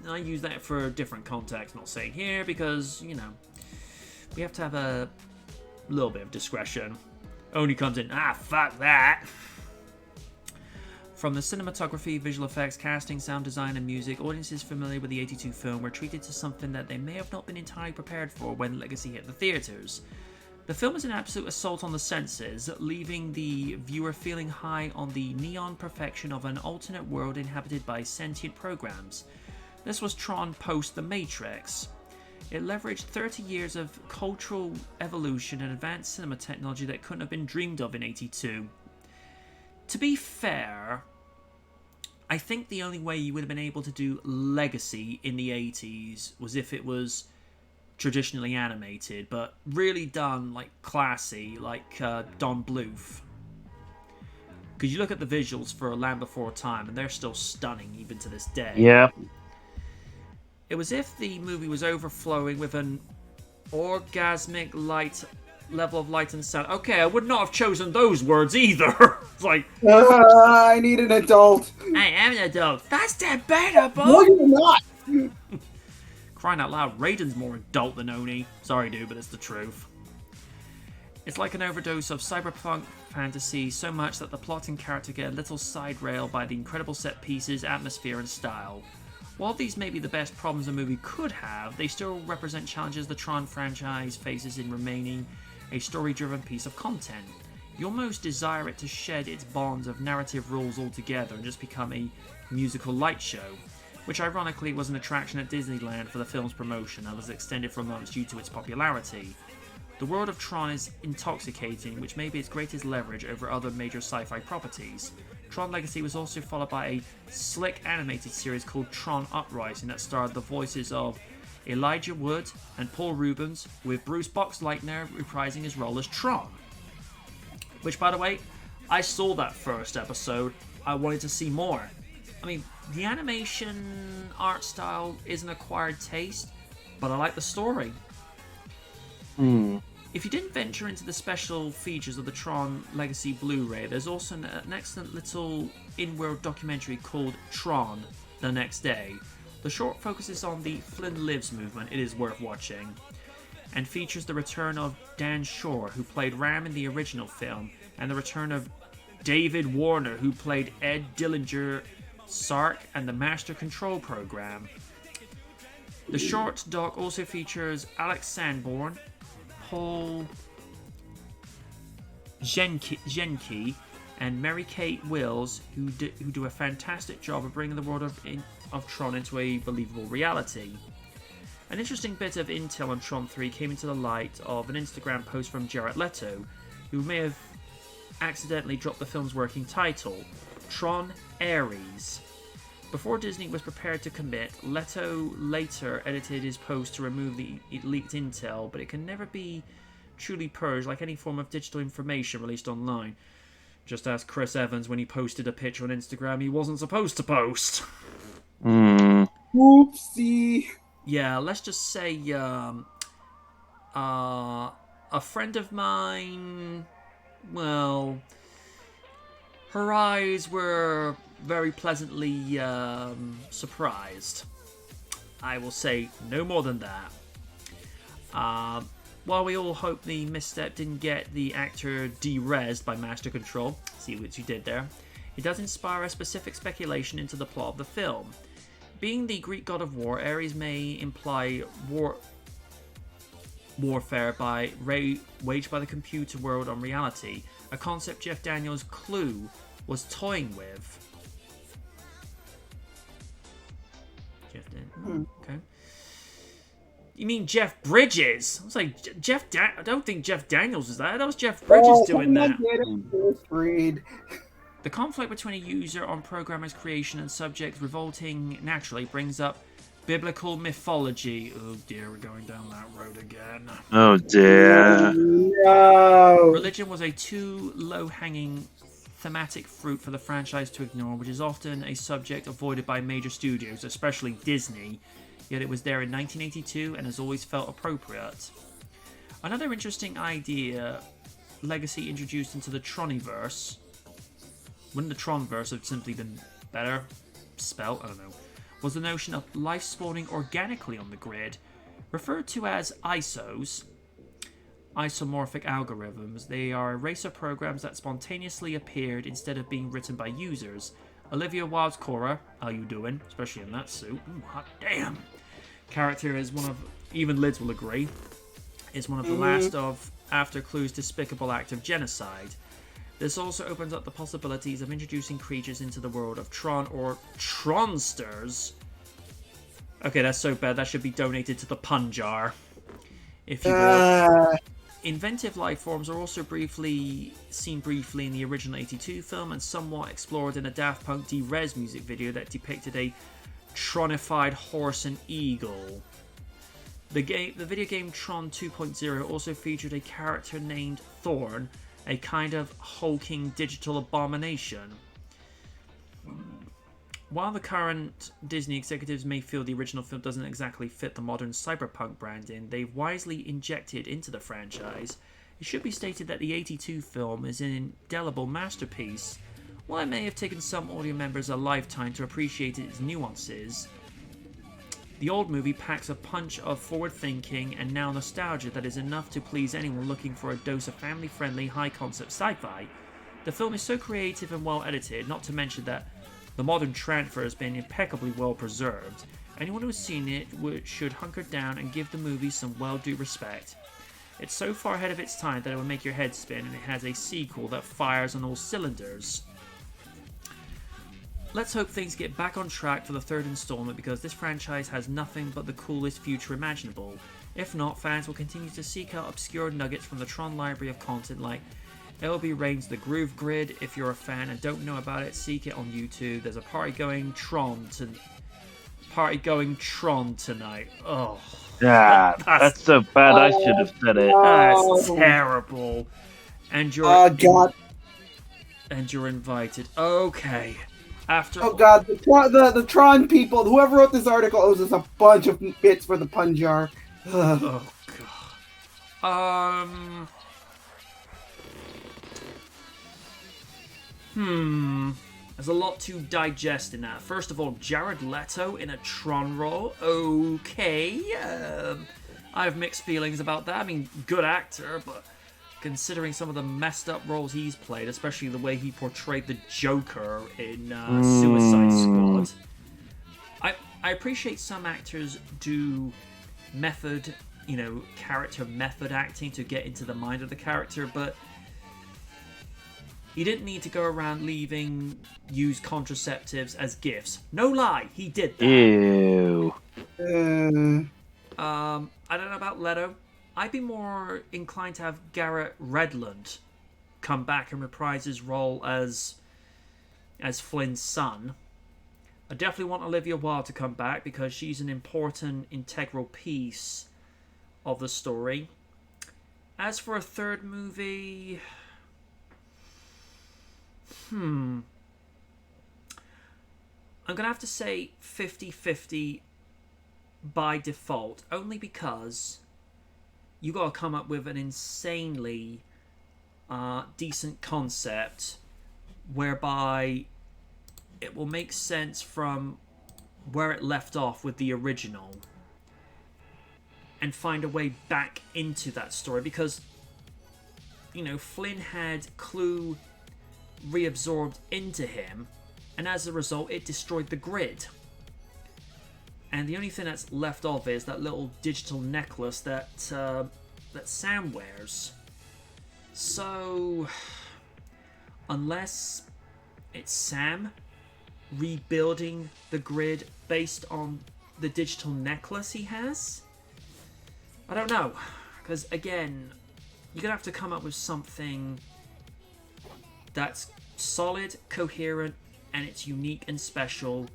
I use that for a different context, not saying here, because, we have to have a little bit of discretion. Only comes in, fuck that. From the cinematography, visual effects, casting, sound design, and music, audiences familiar with the '82 film were treated to something that they may have not been entirely prepared for when Legacy hit the theaters. The film is an absolute assault on the senses, leaving the viewer feeling high on the neon perfection of an alternate world inhabited by sentient programs. This was Tron post The Matrix. It leveraged 30 years of cultural evolution and advanced cinema technology that couldn't have been dreamed of in '82. To be fair, I think the only way you would have been able to do Legacy in the 80s was if it was traditionally animated, but really done like classy, like Don Bluth. Because you look at the visuals for Land Before Time, and they're still stunning even to this day. Yeah. It was if the movie was overflowing with an orgasmic light level of light and sound. Okay, I would not have chosen those words either. It's like, I need an adult. I am an adult. That's debatable. No, you're not. Crying out loud, Raiden's more adult than Oni. Sorry, dude, but it's the truth. It's like an overdose of cyberpunk fantasy, so much that the plot and character get a little side rail by the incredible set pieces, atmosphere, and style. While these may be the best problems a movie could have, they still represent challenges the Tron franchise faces in remaining a story-driven piece of content. You almost desire it to shed its bonds of narrative rules altogether and just become a musical light show, which ironically was an attraction at Disneyland for the film's promotion and was extended for months due to its popularity. The world of Tron is intoxicating, which may be its greatest leverage over other major sci-fi properties. Tron Legacy was also followed by a slick animated series called Tron Uprising that starred the voices of Elijah Wood and Paul Rubens, with Bruce Boxleitner reprising his role as Tron. Which, by the way, I saw that first episode. I wanted to see more. I mean, the animation art style is an acquired taste, but I like the story. If you didn't venture into the special features of the Tron Legacy Blu-ray, there's also an excellent little in-world documentary called Tron: The Next Day. The short focuses on the Flynn Lives movement. It is worth watching, and features the return of Dan Shore, who played Ram in the original film, and the return of David Warner, who played Ed Dillinger, Sark, and the Master Control Program. The short doc also features Alex Sanborn, Paul Genke, and Mary Kate Wills, who do a fantastic job of bringing the world of Tron into a believable reality. An interesting bit of intel on Tron 3 came into the light of an Instagram post from Jared Leto, who may have accidentally dropped the film's working title, Tron Ares. Before Disney was prepared to commit, Leto later edited his post to remove the leaked intel, but it can never be truly purged like any form of digital information released online. Just ask Chris Evans when he posted a picture on Instagram he wasn't supposed to post. Oopsie. Yeah, let's just say a friend of mine, well, her eyes were very pleasantly surprised. I will say no more than that. While we all hope the misstep didn't get the actor de-resed by Master Control, see what you did there, it does inspire a specific speculation into the plot of the film. Being the Greek god of war, Ares may imply warfare waged by the computer world on reality, a concept Jeff Daniels' Clue was toying with. Okay. You mean Jeff Bridges? I was like, I don't think Jeff Daniels was that. That was Jeff Bridges doing that. The conflict between a user on programmer's creation and subject revolting naturally brings up biblical mythology. Oh dear, we're going down that road again. Oh dear. No. Religion was a too low-hanging thematic fruit for the franchise to ignore, which is often a subject avoided by major studios, especially Disney, yet it was there in 1982 and has always felt appropriate. Another interesting idea Legacy introduced into the Troniverse, wouldn't the Tronverse have simply been better spelled? I don't know. Was the notion of life spawning organically on the grid, referred to as ISOs, isomorphic algorithms. They are eraser programs that spontaneously appeared instead of being written by users. Olivia Wilde's Cora, how you doing? Especially in that suit. Ooh, hot damn. Character is one of, even Lids will agree, is one of the last of after Clue's despicable act of genocide. This also opens up the possibilities of introducing creatures into the world of Tron or Tronsters. Okay, that's so bad, that should be donated to the pun jar, if you will. Inventive life forms are also seen briefly in the original 82 film and somewhat explored in a Daft Punk D-Res music video that depicted a tronified horse and eagle. The video game Tron 2.0 also featured a character named Thorn, a kind of hulking digital abomination. While the current Disney executives may feel the original film doesn't exactly fit the modern cyberpunk branding they've wisely injected into the franchise, it should be stated that the 82 film is an indelible masterpiece. While it may have taken some audio members a lifetime to appreciate its nuances, the old movie packs a punch of forward-thinking and now nostalgia that is enough to please anyone looking for a dose of family-friendly, high-concept sci-fi. The film is so creative and well-edited, not to mention that the modern transfer has been impeccably well preserved. Anyone who has seen it should hunker down and give the movie some well-due respect. It's so far ahead of its time that it will make your head spin, and it has a sequel that fires on all cylinders. Let's hope things get back on track for the third installment, because this franchise has nothing but the coolest future imaginable. If not, fans will continue to seek out obscure nuggets from the Tron library of content like LB Reigns' The Groove Grid. If you're a fan and don't know about it, seek it on YouTube. There's a party going Tron tonight. Oh, yeah, that's so bad. I should have said it. That's terrible. And you're and you're invited. Okay. Oh god, the Tron people, whoever wrote this article owes us a bunch of bits for the pun jar. Oh god. There's a lot to digest in that. First of all, Jared Leto in a Tron role. Okay. I have mixed feelings about that. I mean, good actor, but considering some of the messed up roles he's played, especially the way he portrayed the Joker in Suicide Squad. I appreciate some actors do character method acting to get into the mind of the character, but he didn't need to go around leaving used contraceptives as gifts. No lie, he did that. Ew. I don't know about Leto. I'd be more inclined to have Garrett Redland come back and reprise his role as Flynn's son. I definitely want Olivia Wilde to come back because she's an important, integral piece of the story. As for a third movie, I'm going to have to say 50-50 by default, only because you got to come up with an insanely decent concept whereby it will make sense from where it left off with the original and find a way back into that story, because Flynn had Clue reabsorbed into him, and as a result it destroyed the grid, and the only thing that's left of is that little digital necklace that Sam wears. So unless it's Sam rebuilding the grid based on the digital necklace he has, I don't know, because again, you're gonna have to come up with something that's solid, coherent, and it's unique and special,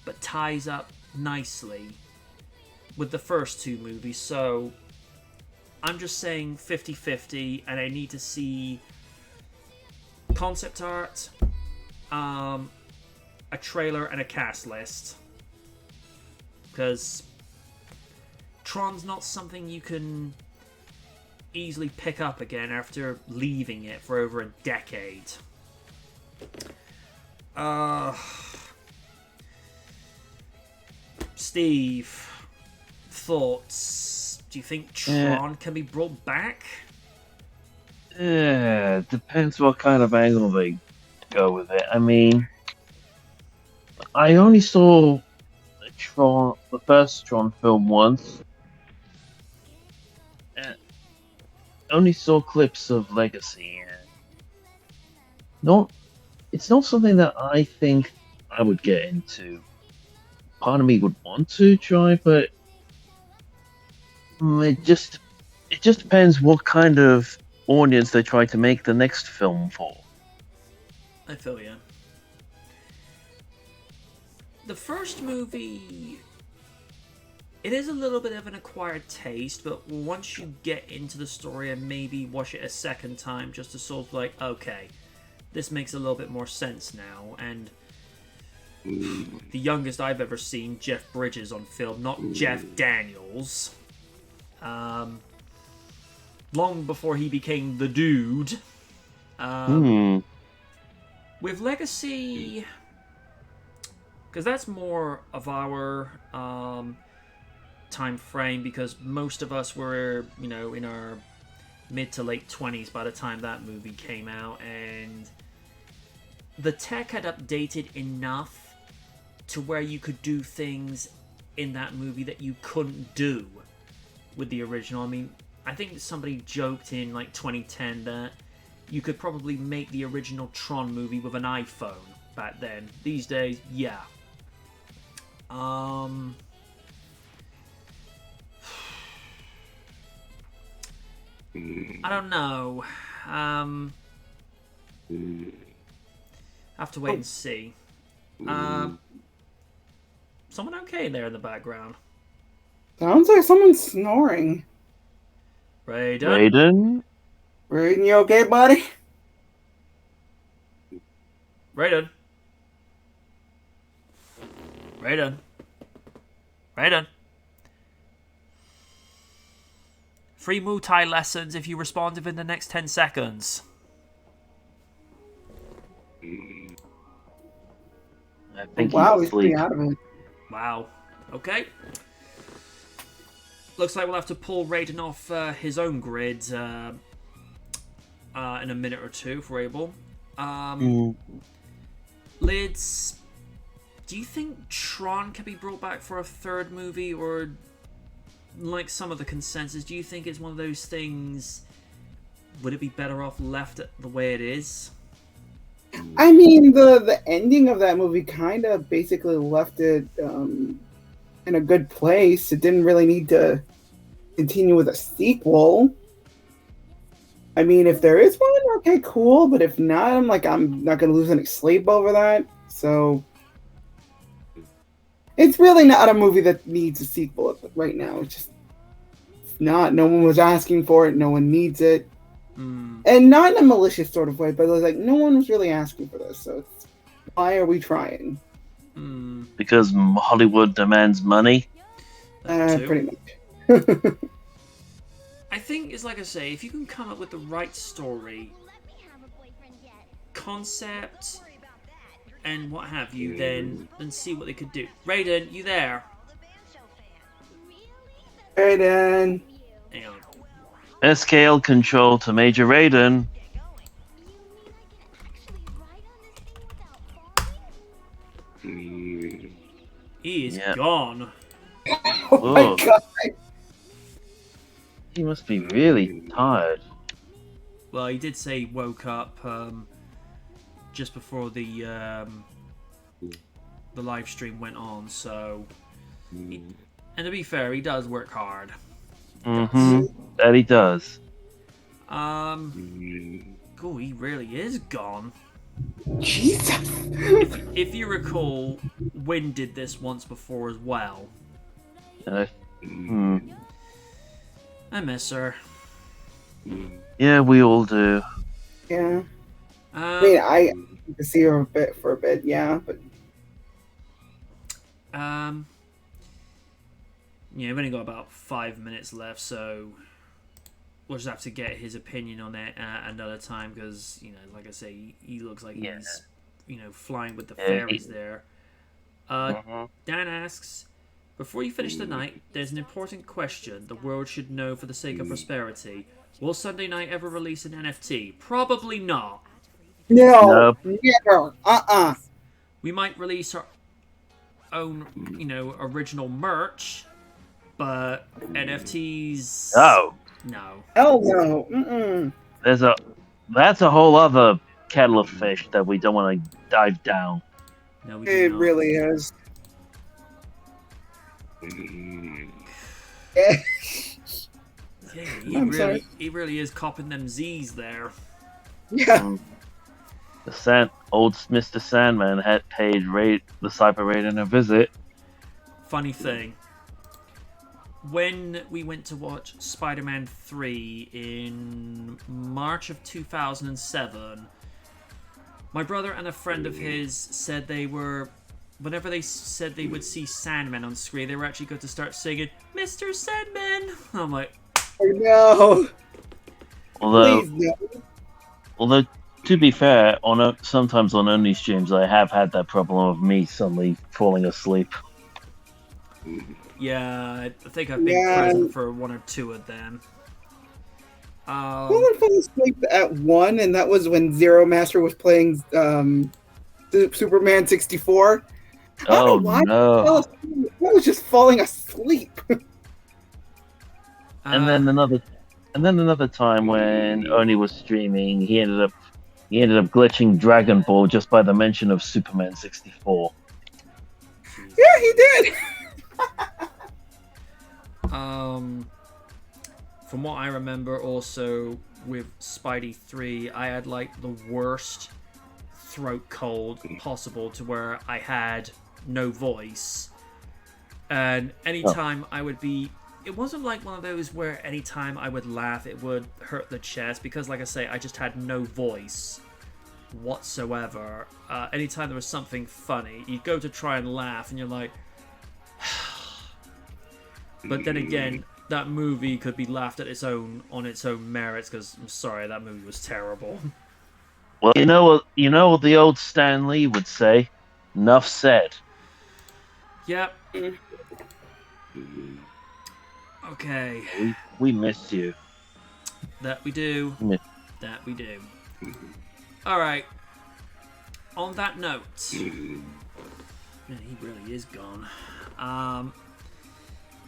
but ties up nicely with the first two movies. So I'm just saying 50-50, and I need to see concept art, a trailer, and a cast list, because Tron's not something you can easily pick up again after leaving it for over a decade. Steve, thoughts? Do you think Tron can be brought back? Depends what kind of angle they go with it. I mean, I only saw the first Tron film once. only saw clips of Legacy, and it's not something that I think I would get into. Part of me would want to try, but it just depends what kind of audience they try to make the next film for. I feel you. The first movie, it is a little bit of an acquired taste, but once you get into the story and maybe watch it a second time, just to sort of like, okay, this makes a little bit more sense now. And the youngest I've ever seen, Jeff Bridges on film, not Jeff Daniels. Long before he became the dude. With Legacy, because that's more of our time frame, because most of us were, in our mid to late 20s by the time that movie came out, and the tech had updated enough to where you could do things in that movie that you couldn't do with the original. I mean, I think somebody joked in like 2010 that you could probably make the original Tron movie with an iPhone back then. These days, yeah. I don't know. Have to wait and see. Someone okay there in the background? Sounds like someone's snoring. Raiden? Raiden, you okay, buddy? Raiden? Free Muay Thai lessons if you respond within the next 10 seconds. I think Wow, he's he's pretty asleep. out of it. Wow. Okay. Looks like we'll have to pull Raiden off his own grid in a minute or two if we're able. Lids, do you think Tron can be brought back for a third movie, or like some of the consensus, do you think it's one of those things, would it be better off left the way it is? I mean, the ending of that movie kind of basically left it in a good place. It didn't really need to continue with a sequel. I mean, if there is one, okay, cool. But if not, I'm not going to lose any sleep over that. So it's really not a movie that needs a sequel right now. It's just not. No one was asking for it. No one needs it. And not in a malicious sort of way, but it was like no one was really asking for this. So it's, why are we trying? Because Hollywood demands money. Pretty much. I think it's like I say, if you can come up with the right story, concept, and what have you, then see what they could do. Raiden, you there? Raiden. Hang on. SKL control to Major Raiden. He is gone. Oh my god. He must be really tired. Well, he did say he woke up just before the live stream went on, so... and to be fair, he does work hard. That he does. Cool, he really is gone. Jesus. If you recall, Wynn did this once before as well. I miss her. Yeah, we all do. Yeah. I mean, I need to see her for a bit, yeah, but... Yeah, we've only got about 5 minutes left, so we'll just have to get his opinion on it another time, because, like I say, he looks like he's, flying with the fairies there. Dan asks, before you finish the night, there's an important question the world should know for the sake of prosperity. Will Sunday night ever release an NFT? Probably not. No. Never. We might release our own, original merch, but NFTs... Oh. No. Hell no. Mm-mm. That's a whole other kettle of fish that we don't want to dive down. No, we do It not. really is. Yeah, I'm sorry. he really is copping them Z's there. Yeah. Old Mr. Sandman had paid the Cyber Raiden a visit. Funny thing. When we went to watch Spider-Man 3 in March of 2007, my brother and a friend of his said whenever they said they would see Sandman on screen, they were actually going to start singing, Mr. Sandman! I'm like, No. Although, Please no. although to be fair, sometimes on only streams, I have had that problem of me suddenly falling asleep. yeah, I think I've been present for one or two of them. Someone fell asleep at 1, and that was when Zero Master was playing Superman 64. I don't know why No! I was just falling asleep. And then another time when Oni was streaming, he ended up glitching Dragon Ball just by the mention of Superman 64. Yeah, he did. From what I remember, also with Spidey 3, I had like the worst throat cold possible, to where I had no voice, and anytime I would be, it wasn't like one of those where anytime I would laugh it would hurt the chest, because like I say, I just had no voice whatsoever. Anytime there was something funny, you'd go to try and laugh and you're like but then again, that movie could be laughed at on its own merits, because I'm sorry, that movie was terrible. Well, you know what the old Stan Lee would say? Enough said. Yep. Okay. We missed you. That we do. That we do. Alright. On that note, man, he really is gone.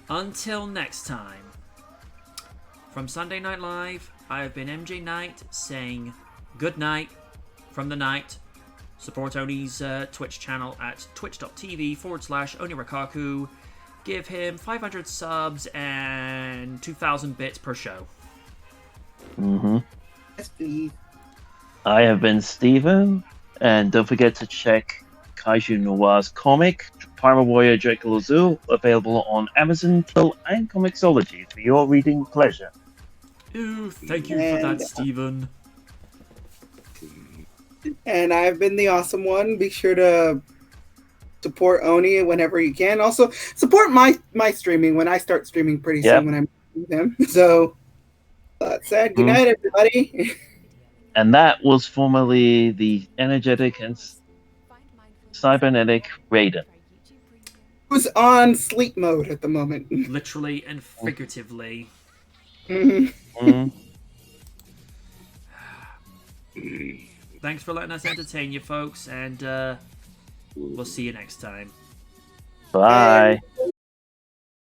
Until next time, from Sunday Night Live, I have been MJ Knight saying good night from the night. Support Oni's Twitch channel at twitch.tv/OniRakaku. Give him 500 subs and 2,000 bits per show. Mm-hmm. Yes, please. I have been Steven, and don't forget to check Kaiju Noir's comic, Primal Warrior Draco Azul, available on Amazon, Kindle, and Comixology for your reading pleasure. Ooh, thank you for that, Steven. And I've been the awesome one. Be sure to support Oni whenever you can. Also, support my streaming when I start streaming pretty soon when I'm with him. So, that said, good night, everybody. And that was formerly the energetic and cybernetic Raiden. Who's on sleep mode at the moment. Literally and figuratively. Thanks for letting us entertain you, folks, and we'll see you next time. Bye.